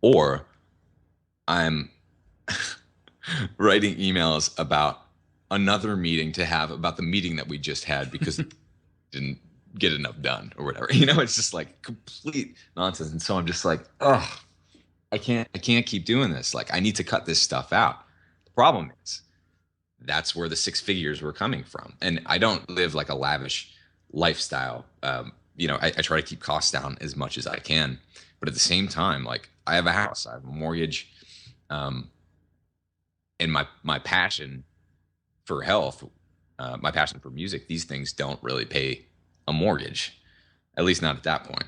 Or I'm writing emails about another meeting to have about the meeting that we just had because it didn't get enough done or whatever. It's just like complete nonsense. And so I'm just like, oh, I can't keep doing this. Like, I need to cut this stuff out. The problem is that's where the 6 figures were coming from. And I don't live like a lavish lifestyle. I try to keep costs down as much as I can. But at the same time, like, I have a house, I have a mortgage, and my passion for health, my passion for music, these things don't really pay a mortgage, at least not at that point.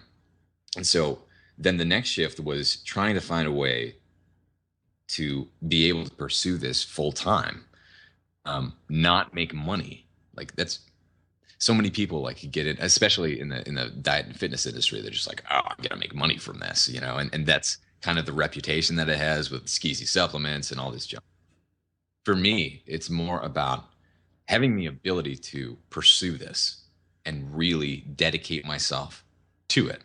And so then the next shift was trying to find a way to be able to pursue this full time, not make money. Like that's so many people like get it, especially in the diet and fitness industry. They're just like, oh, I'm gonna make money from this, and that's kind of the reputation that it has with skeezy supplements and all this junk. For me, it's more about having the ability to pursue this and really dedicate myself to it.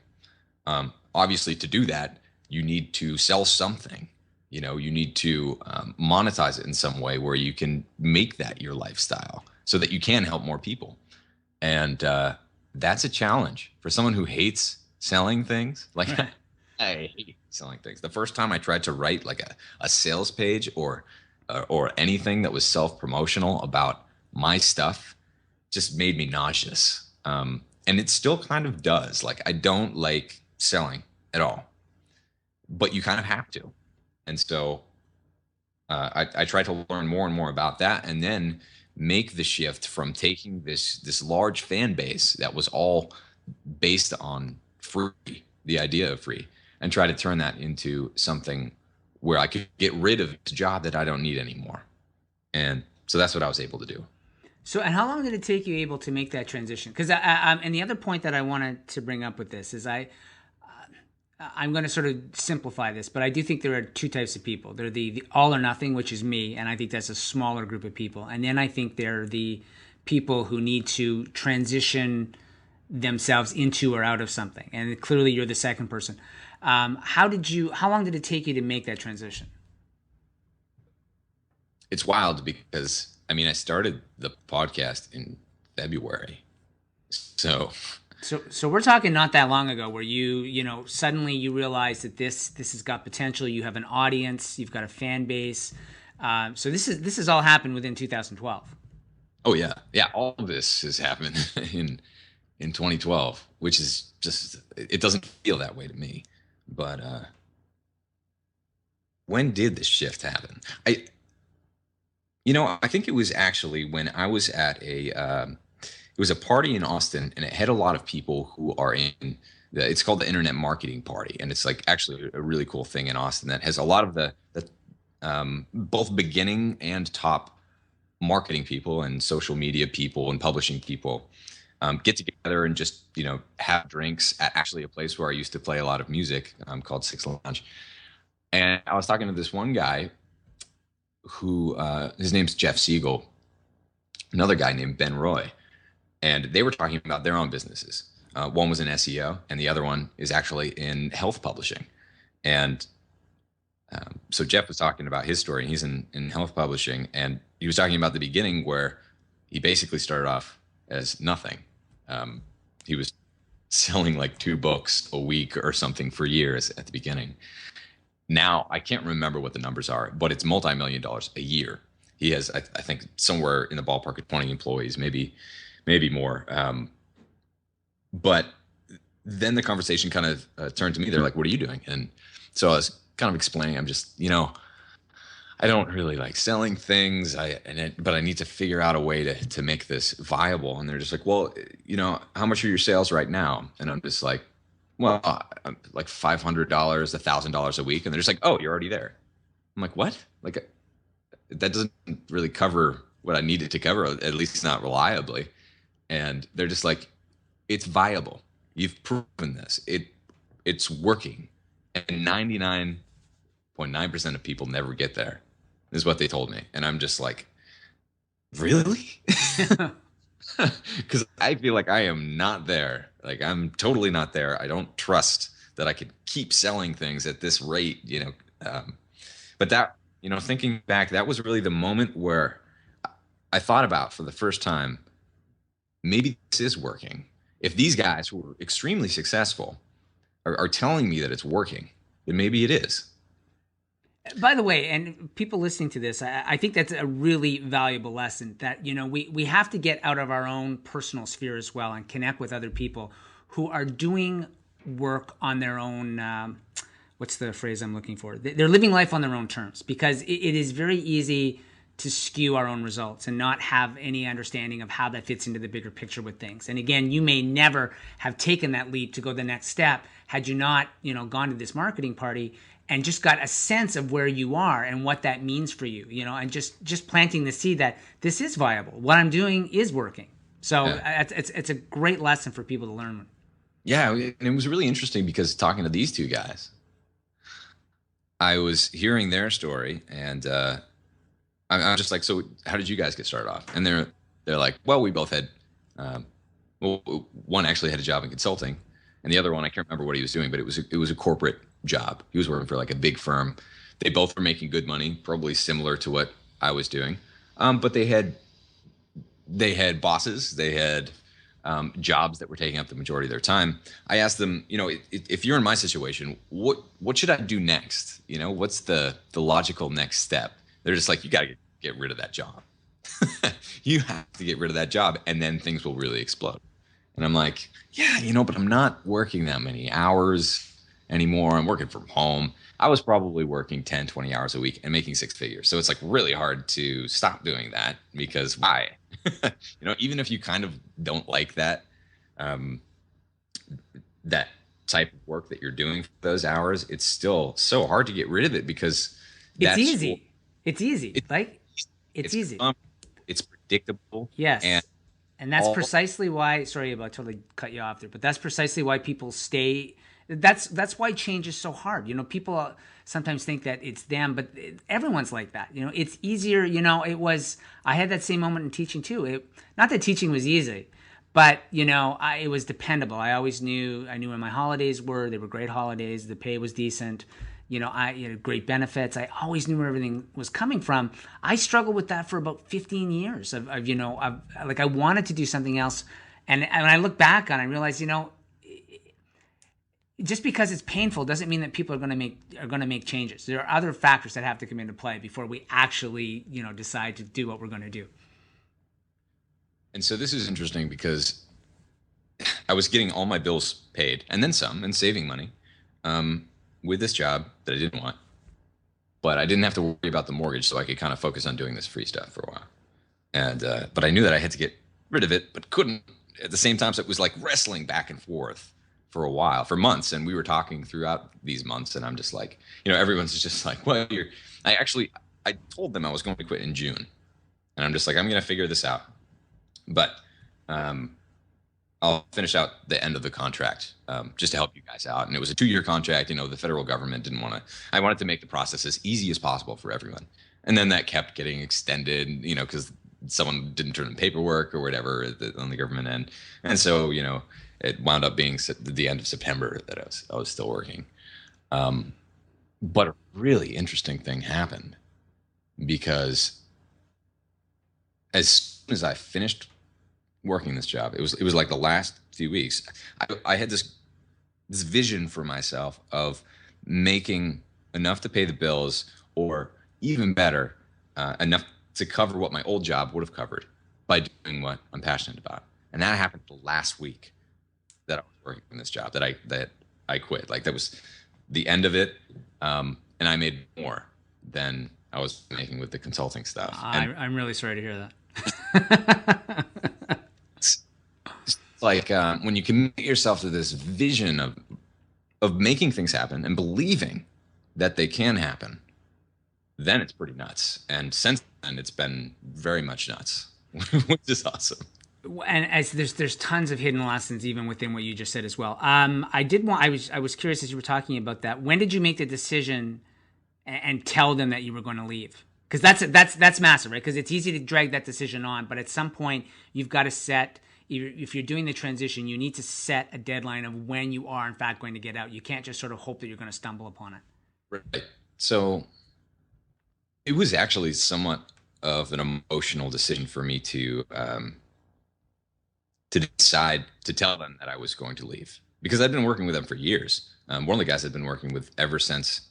Obviously, to do that, you need to sell something. You need to monetize it in some way where you can make that your lifestyle so that you can help more people. And that's a challenge for someone who hates selling things. Like, I hate selling things. The first time I tried to write like a sales page or anything that was self-promotional about my stuff just made me nauseous. And it still kind of does. Like, I don't like selling at all, but you kind of have to. And so I try to learn more and more about that, and then make the shift from taking this large fan base that was all based on free, the idea of free, and try to turn that into something where I could get rid of this job that I don't need anymore. And so that's what I was able to do. So, and how long did it take you able to make that transition? Because and the other point that I wanted to bring up with this is I'm going to sort of simplify this, but I do think there are two types of people. They're the all or nothing, which is me, and I think that's a smaller group of people. And then I think there are the people who need to transition themselves into or out of something. And clearly you're the second person. How long did it take you to make that transition? It's wild because, I mean, I started the podcast in February. So we're talking not that long ago where suddenly you realize that this has got potential. You have an audience, you've got a fan base. So this has all happened within 2012. Oh yeah. Yeah. All of this has happened in 2012, which is just, it doesn't feel that way to me. But when did this shift happen? I think it was actually when I was at it was a party in Austin, and it had a lot of people who are it's called the Internet Marketing Party. And it's like actually a really cool thing in Austin that has a lot of the both beginning and top marketing people and social media people and publishing people get together and just, have drinks at actually a place where I used to play a lot of music called Six Lounge. And I was talking to this one guy who his name's Jeff Siegel, another guy named Ben Roy. And they were talking about their own businesses. One was in SEO, and the other one is actually in health publishing. And so Jeff was talking about his story, and he's in health publishing. And he was talking about the beginning where he basically started off as nothing. He was selling like 2 books a week or something for years at the beginning. Now, I can't remember what the numbers are, but it's multi-million dollars a year. He has, I think, somewhere in the ballpark of 20 employees, maybe more. But then the conversation kind of turned to me. They're like, what are you doing? And so I was kind of explaining, I'm just, I don't really like selling things. But I need to figure out a way to make this viable. And they're just like, well, how much are your sales right now? And I'm just like, well, like $500, $1,000 a week. And they're just like, oh, you're already there. I'm like, what? Like, that doesn't really cover what I needed to cover, at least not reliably. And they're just like, it's viable. You've proven this. It's working. And 99.9% of people never get there, is what they told me. And I'm just like, really? Because I feel like I am not there. Like, I'm totally not there. I don't trust that I could keep selling things at this rate, But that, thinking back, that was really the moment where I thought about for the first time, maybe this is working. If these guys who are extremely successful are telling me that it's working, then maybe it is. By the way, and people listening to this, I think that's a really valuable lesson that, we have to get out of our own personal sphere as well and connect with other people who are doing work on their own, what's the phrase I'm looking for? They're living life on their own terms, because it is very easy to skew our own results and not have any understanding of how that fits into the bigger picture with things. And again, you may never have taken that leap to go the next step had you not, gone to this marketing party and just got a sense of where you are and what that means for you, and just planting the seed that this is viable. What I'm doing is working. So it's a great lesson for people to learn. Yeah, and it was really interesting because talking to these two guys, I was hearing their story, and I'm just like, so how did you guys get started off? And they're like, well, we both had, well, one actually had a job in consulting, and the other one, I can't remember what he was doing, but it was a corporate job. He was working for like a big firm. They both were making good money, probably similar to what I was doing. But they had bosses, they had jobs that were taking up the majority of their time. I asked them, if you're in my situation, what should I do next? What's the logical next step? They're just like, you got to get rid of that job. You have to get rid of that job, and then things will really explode. And I'm like, yeah, but I'm not working that many hours anymore. I'm working from home. I was probably working 10, 20 hours a week and making six figures. So it's like really hard to stop doing that, because why? Even if you kind of don't like that, that type of work that you're doing for those hours, it's still so hard to get rid of it, because it's easy. It's easy. It's easy. It's predictable. Yes. And that's precisely why, sorry about totally cut you off there, but that's precisely why people stay. That's why change is so hard. People sometimes think that it's them, but everyone's like that. It's easier. I had that same moment in teaching too. Not that teaching was easy, but it was dependable. I always knew. I knew when my holidays were. They were great holidays. The pay was decent. I had great benefits. I always knew where everything was coming from. I struggled with that for about 15 years of I wanted to do something else. And when I look back on it, I realized, just because it's painful doesn't mean that people are going to make changes. There are other factors that have to come into play before we actually, decide to do what we're going to do. And so this is interesting because I was getting all my bills paid and then some, and saving money with this job that I didn't want. But I didn't have to worry about the mortgage, so I could kind of focus on doing this free stuff for a while. And but I knew that I had to get rid of it, but couldn't at the same time. So it was like wrestling back and forth for a while, for months. And we were talking throughout these months, and I'm just like, everyone's just like, well, I told them I was going to quit in June, and I'm just like, I'm going to figure this out. But I'll finish out the end of the contract just to help you guys out. And it was a 2-year contract. The federal government didn't want to. I wanted to make the process as easy as possible for everyone. And then that kept getting extended, because someone didn't turn in paperwork or whatever on the government end. And so, it wound up being the end of September that I was still working. But a really interesting thing happened, because as soon as I finished working this job, it was like the last few weeks, I had this vision for myself of making enough to pay the bills, or even better, enough to cover what my old job would have covered by doing what I'm passionate about. And that happened the last week that I was working in this job that I quit. Like, that was the end of it. And I made more than I was making with the consulting stuff. I'm really sorry to hear that. It's like when you commit yourself to this vision of making things happen and believing that they can happen, then it's pretty nuts. And since then, it's been very much nuts, which is awesome. And as there's tons of hidden lessons even within what you just said as well. I was curious, as you were talking about that. When did you make the decision and tell them that you were going to leave? Because that's massive, right? Because it's easy to drag that decision on, but at some point you've got to set. If you're doing the transition, you need to set a deadline of when you are in fact going to get out. You can't just sort of hope that you're going to stumble upon it. Right. So it was actually somewhat of an emotional decision for me to decide to tell them that I was going to leave, because I'd been working with them for years. One of the guys I'd been working with ever since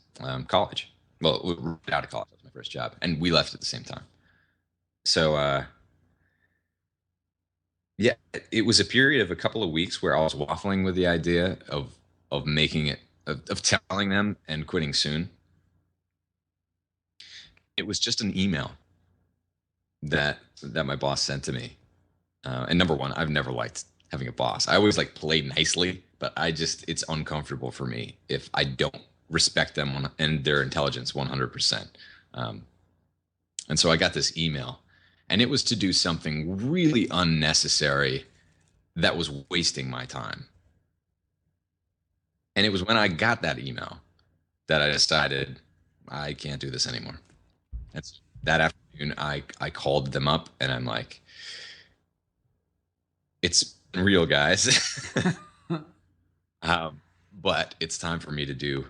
college. Well, right out of college, that was my first job, and we left at the same time. So, yeah, it was a period of a couple of weeks where I was waffling with the idea of making it, of telling them and quitting soon. It was just an email that my boss sent to me. And number one, I've never liked having a boss. I always like played nicely, but it's uncomfortable for me if I don't respect them and their intelligence 100%. Um, and so I got this email, and it was to do something really unnecessary that was wasting my time. And it was when I got that email that I decided I can't do this anymore. That's that afternoon. I called them up and I'm like, it's real, guys. But it's time for me to do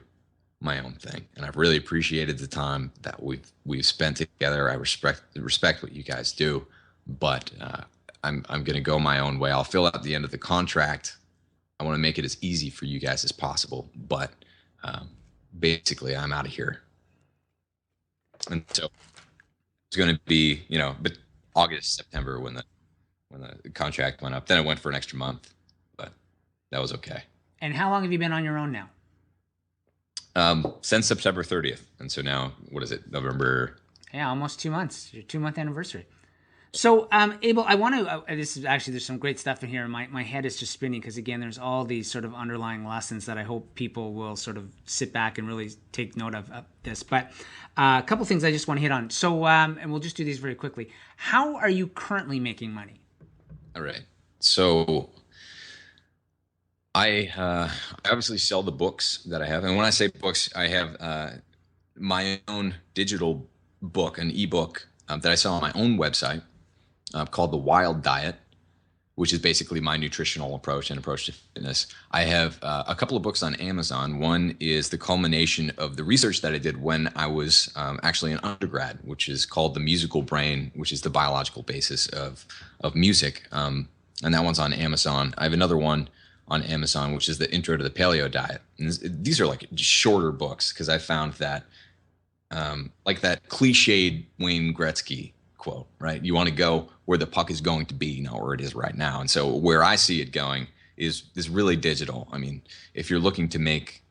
my own thing, and I've really appreciated the time that we've spent together. I respect what you guys do, but I'm going to go my own way. I'll fill out the end of the contract. I want to make it as easy for you guys as possible, but um, basically, I'm out of here. And so it's going to be, but August, September when the contract went up. Then it went for an extra month, but that was okay. And how long have you been on your own now? Since September 30th. And so now, what is it, November? Yeah, almost 2 months. Your 2 month anniversary. So, Abel, I want to. This is actually, there's some great stuff in here. My head is just spinning because, again, there's all these sort of underlying lessons that I hope people will sort of sit back and really take note of this. But a couple things I just want to hit on. So, and we'll just do these very quickly. How are you currently making money? All right. So I obviously sell the books that I have. And when I say books, I have my own digital book, an ebook that I sell on my own website called The Wild Diet, which is basically my nutritional approach and approach to fitness. I have a couple of books on Amazon. One is the culmination of the research that I did when I was actually an undergrad, which is called The Musical Brain, which is the biological basis of music. And that one's on Amazon. I have another one on Amazon, which is the Intro to the Paleo Diet. And these are like shorter books because I found that like that cliched Wayne Gretzky quote, right? You want to go where the puck is going to be, not where it is right now. And so where I see it going is really digital. I mean, if you're looking to make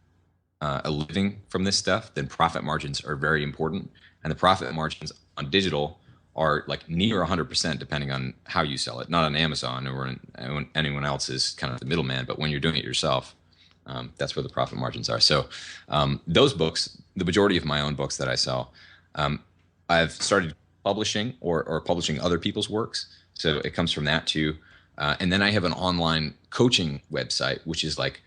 a living from this stuff, then profit margins are very important. And the profit margins on digital are like near 100% depending on how you sell it, not on Amazon or anyone else is kind of the middleman. But when you're doing it yourself, that's where the profit margins are. So those books, the majority of my own books that I sell, I've started publishing or publishing other people's works. So it comes from that too. And then I have an online coaching website, which is like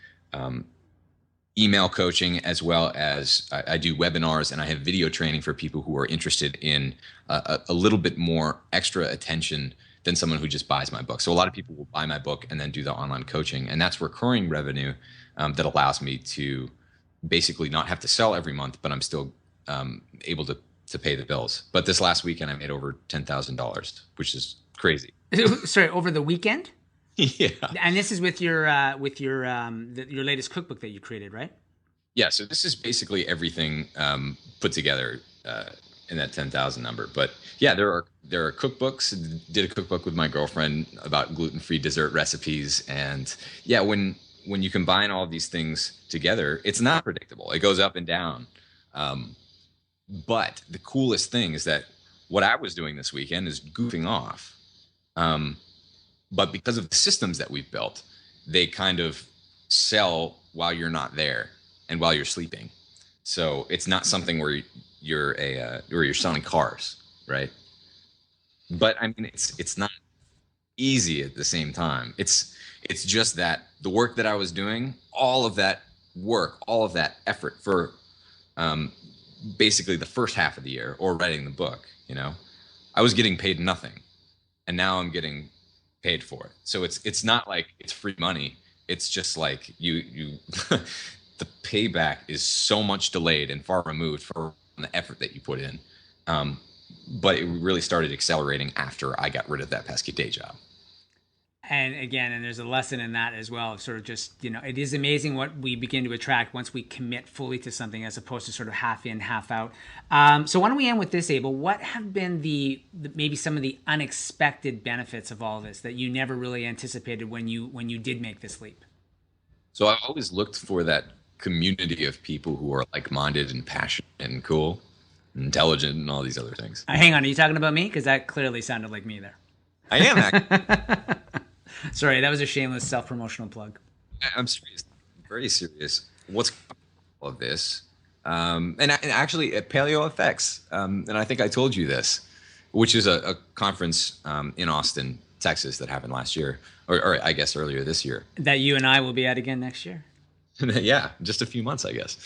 email coaching, as well as I do webinars and I have video training for people who are interested in a little bit more extra attention than someone who just buys my book. So a lot of people will buy my book and then do the online coaching, and that's recurring revenue that allows me to basically not have to sell every month, but I'm still able to pay the bills. But this last weekend I made over $10,000, which is crazy. Sorry, over the weekend? Yeah. And this is with your your latest cookbook that you created, right? Yeah. So this is basically everything put together in that 10,000 number. But yeah, there are cookbooks. Did a cookbook with my girlfriend about gluten-free dessert recipes, and yeah, when you combine all of these things together, it's not predictable. It goes up and down. But the coolest thing is that what I was doing this weekend is goofing off. But because of the systems that we've built, they kind of sell while you're not there and while you're sleeping. So it's not something where you're selling cars, right? But I mean, it's not easy at the same time. It's just that the work that I was doing, all of that work, all of that effort for basically the first half of the year or writing the book, I was getting paid nothing, and now I'm getting paid for it. So it's not like it's free money. It's just like you the payback is so much delayed and far removed from the effort that you put in. But it really started accelerating after I got rid of that pesky day job. And again, and there's a lesson in that as well, of sort of just, it is amazing what we begin to attract once we commit fully to something as opposed to sort of half in, half out. So why don't we end with this, Abel? What have been the maybe some of the unexpected benefits of all this that you never really anticipated when you did make this leap? So I've always looked for that community of people who are like-minded and passionate and cool. intelligent, and all these other things. Hang on, are you talking about me? Because that clearly sounded like me there. I am actually. Sorry, that was a shameless self-promotional plug. I'm serious, very serious. What's all of this? And actually, at Paleo Effects, and I think I told you this, which is a conference in Austin, Texas, that happened last year, or I guess earlier this year. That you and I will be at again next year. Yeah, just a few months, I guess.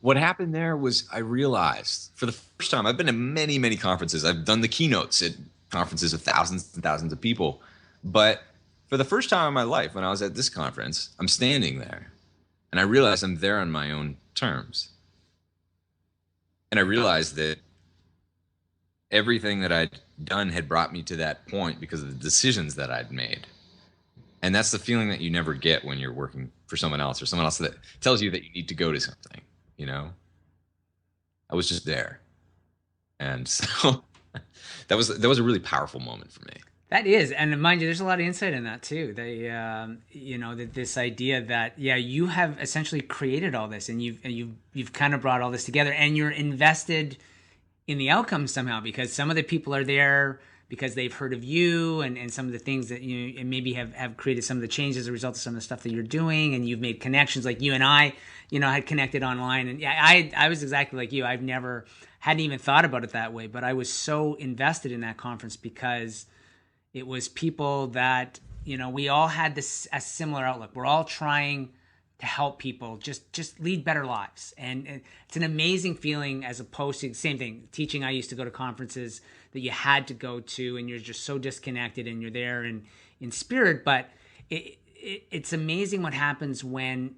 What happened there was I realized for the first time, I've been to many, many conferences. I've done the keynotes at conferences of thousands and thousands of people. But for the first time in my life, when I was at this conference, I'm standing there and I realized I'm there on my own terms. And I realized that everything that I'd done had brought me to that point because of the decisions that I'd made. And that's the feeling that you never get when you're working for someone else, or someone else that tells you that you need to go to something, you know? I was just there. And so that was a really powerful moment for me. That is, and mind you, there's a lot of insight in that too. They, that this idea that you have essentially created all this, and you've kind of brought all this together, and you're invested in the outcome somehow, because some of the people are there because they've heard of you and some of the things that you and maybe have created some of the changes as a result of some of the stuff that you're doing, and you've made connections like you and I, had connected online. And I was exactly like you. Hadn't even thought about it that way, but I was so invested in that conference because it was people that, we all had a similar outlook. We're all trying to help people just lead better lives. And it's an amazing feeling, as opposed to the same thing. Teaching, I used to go to conferences that you had to go to, and you're just so disconnected, and you're there in spirit. But it's amazing what happens when,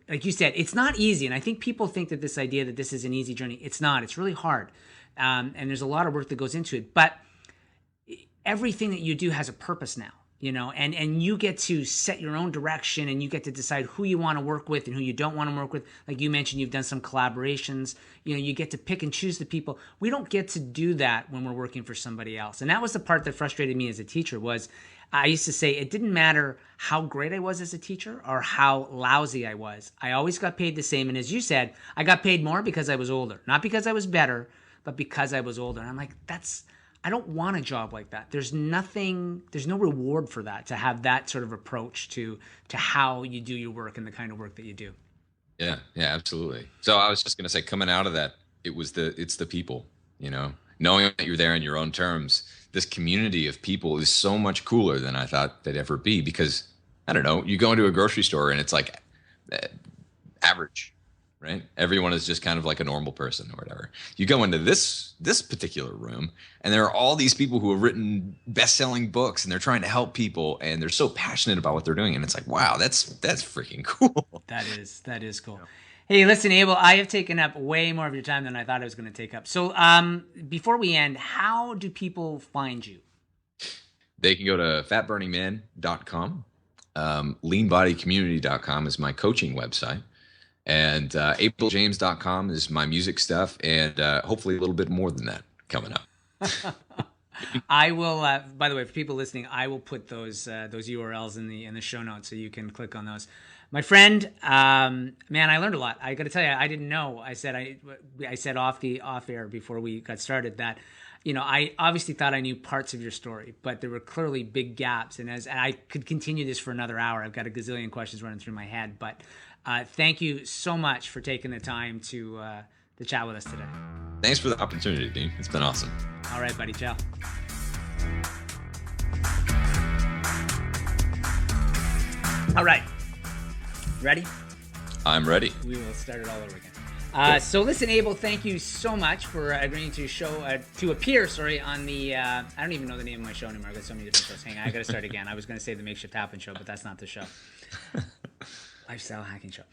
like you said, it's not easy. And I think people think that this idea that this is an easy journey, it's not. It's really hard. And there's a lot of work that goes into it. But everything that you do has a purpose now. And you get to set your own direction, and you get to decide who you want to work with and who you don't want to work with. Like you mentioned, you've done some collaborations. You get to pick and choose the people. We don't get to do that when we're working for somebody else. And that was the part that frustrated me as a teacher. Was I used to say it didn't matter how great I was as a teacher or how lousy I was. I always got paid the same. And as you said, I got paid more because I was older. Not because I was better, but because I was older. And I'm like, I don't want a job like that. There's no reward for that, to have that sort of approach to how you do your work and the kind of work that you do. Yeah, absolutely. So I was just going to say, coming out of that, it's the people, knowing that you're there on your own terms. This community of people is so much cooler than I thought they'd ever be, because I don't know, you go into a grocery store and it's like average, right? Everyone is just kind of like a normal person or whatever. You go into this particular room, and there are all these people who have written best-selling books, and they're trying to help people, and they're so passionate about what they're doing, and it's like, wow, that's freaking cool. That is cool. Yeah. Hey, listen, Abel, I have taken up way more of your time than I thought I was going to take up. So before we end, how do people find you? They can go to fatburningman.com. Leanbodycommunity.com is my coaching website. And abeljames.com is my music stuff, and hopefully a little bit more than that coming up. I will, by the way, for people listening, I will put those URLs in the show notes so you can click on those. My friend, man, I learned a lot. I got to tell you, I didn't know. I said off air before we got started that, I obviously thought I knew parts of your story, but there were clearly big gaps. And I could continue this for another hour. I've got a gazillion questions running through my head, but thank you so much for taking the time to chat with us today. Thanks for the opportunity, Dean. It's been awesome. All right, buddy. Ciao. All right. Ready? I'm ready. We will start it all over again. So listen, Abel, thank you so much for agreeing to appear on the, I don't even know the name of my show anymore. I've got so many different shows. Hang on, I got to start again. I was going to say the Makeshift Happen Show, but that's not the show. Lifestyle Hacking Show.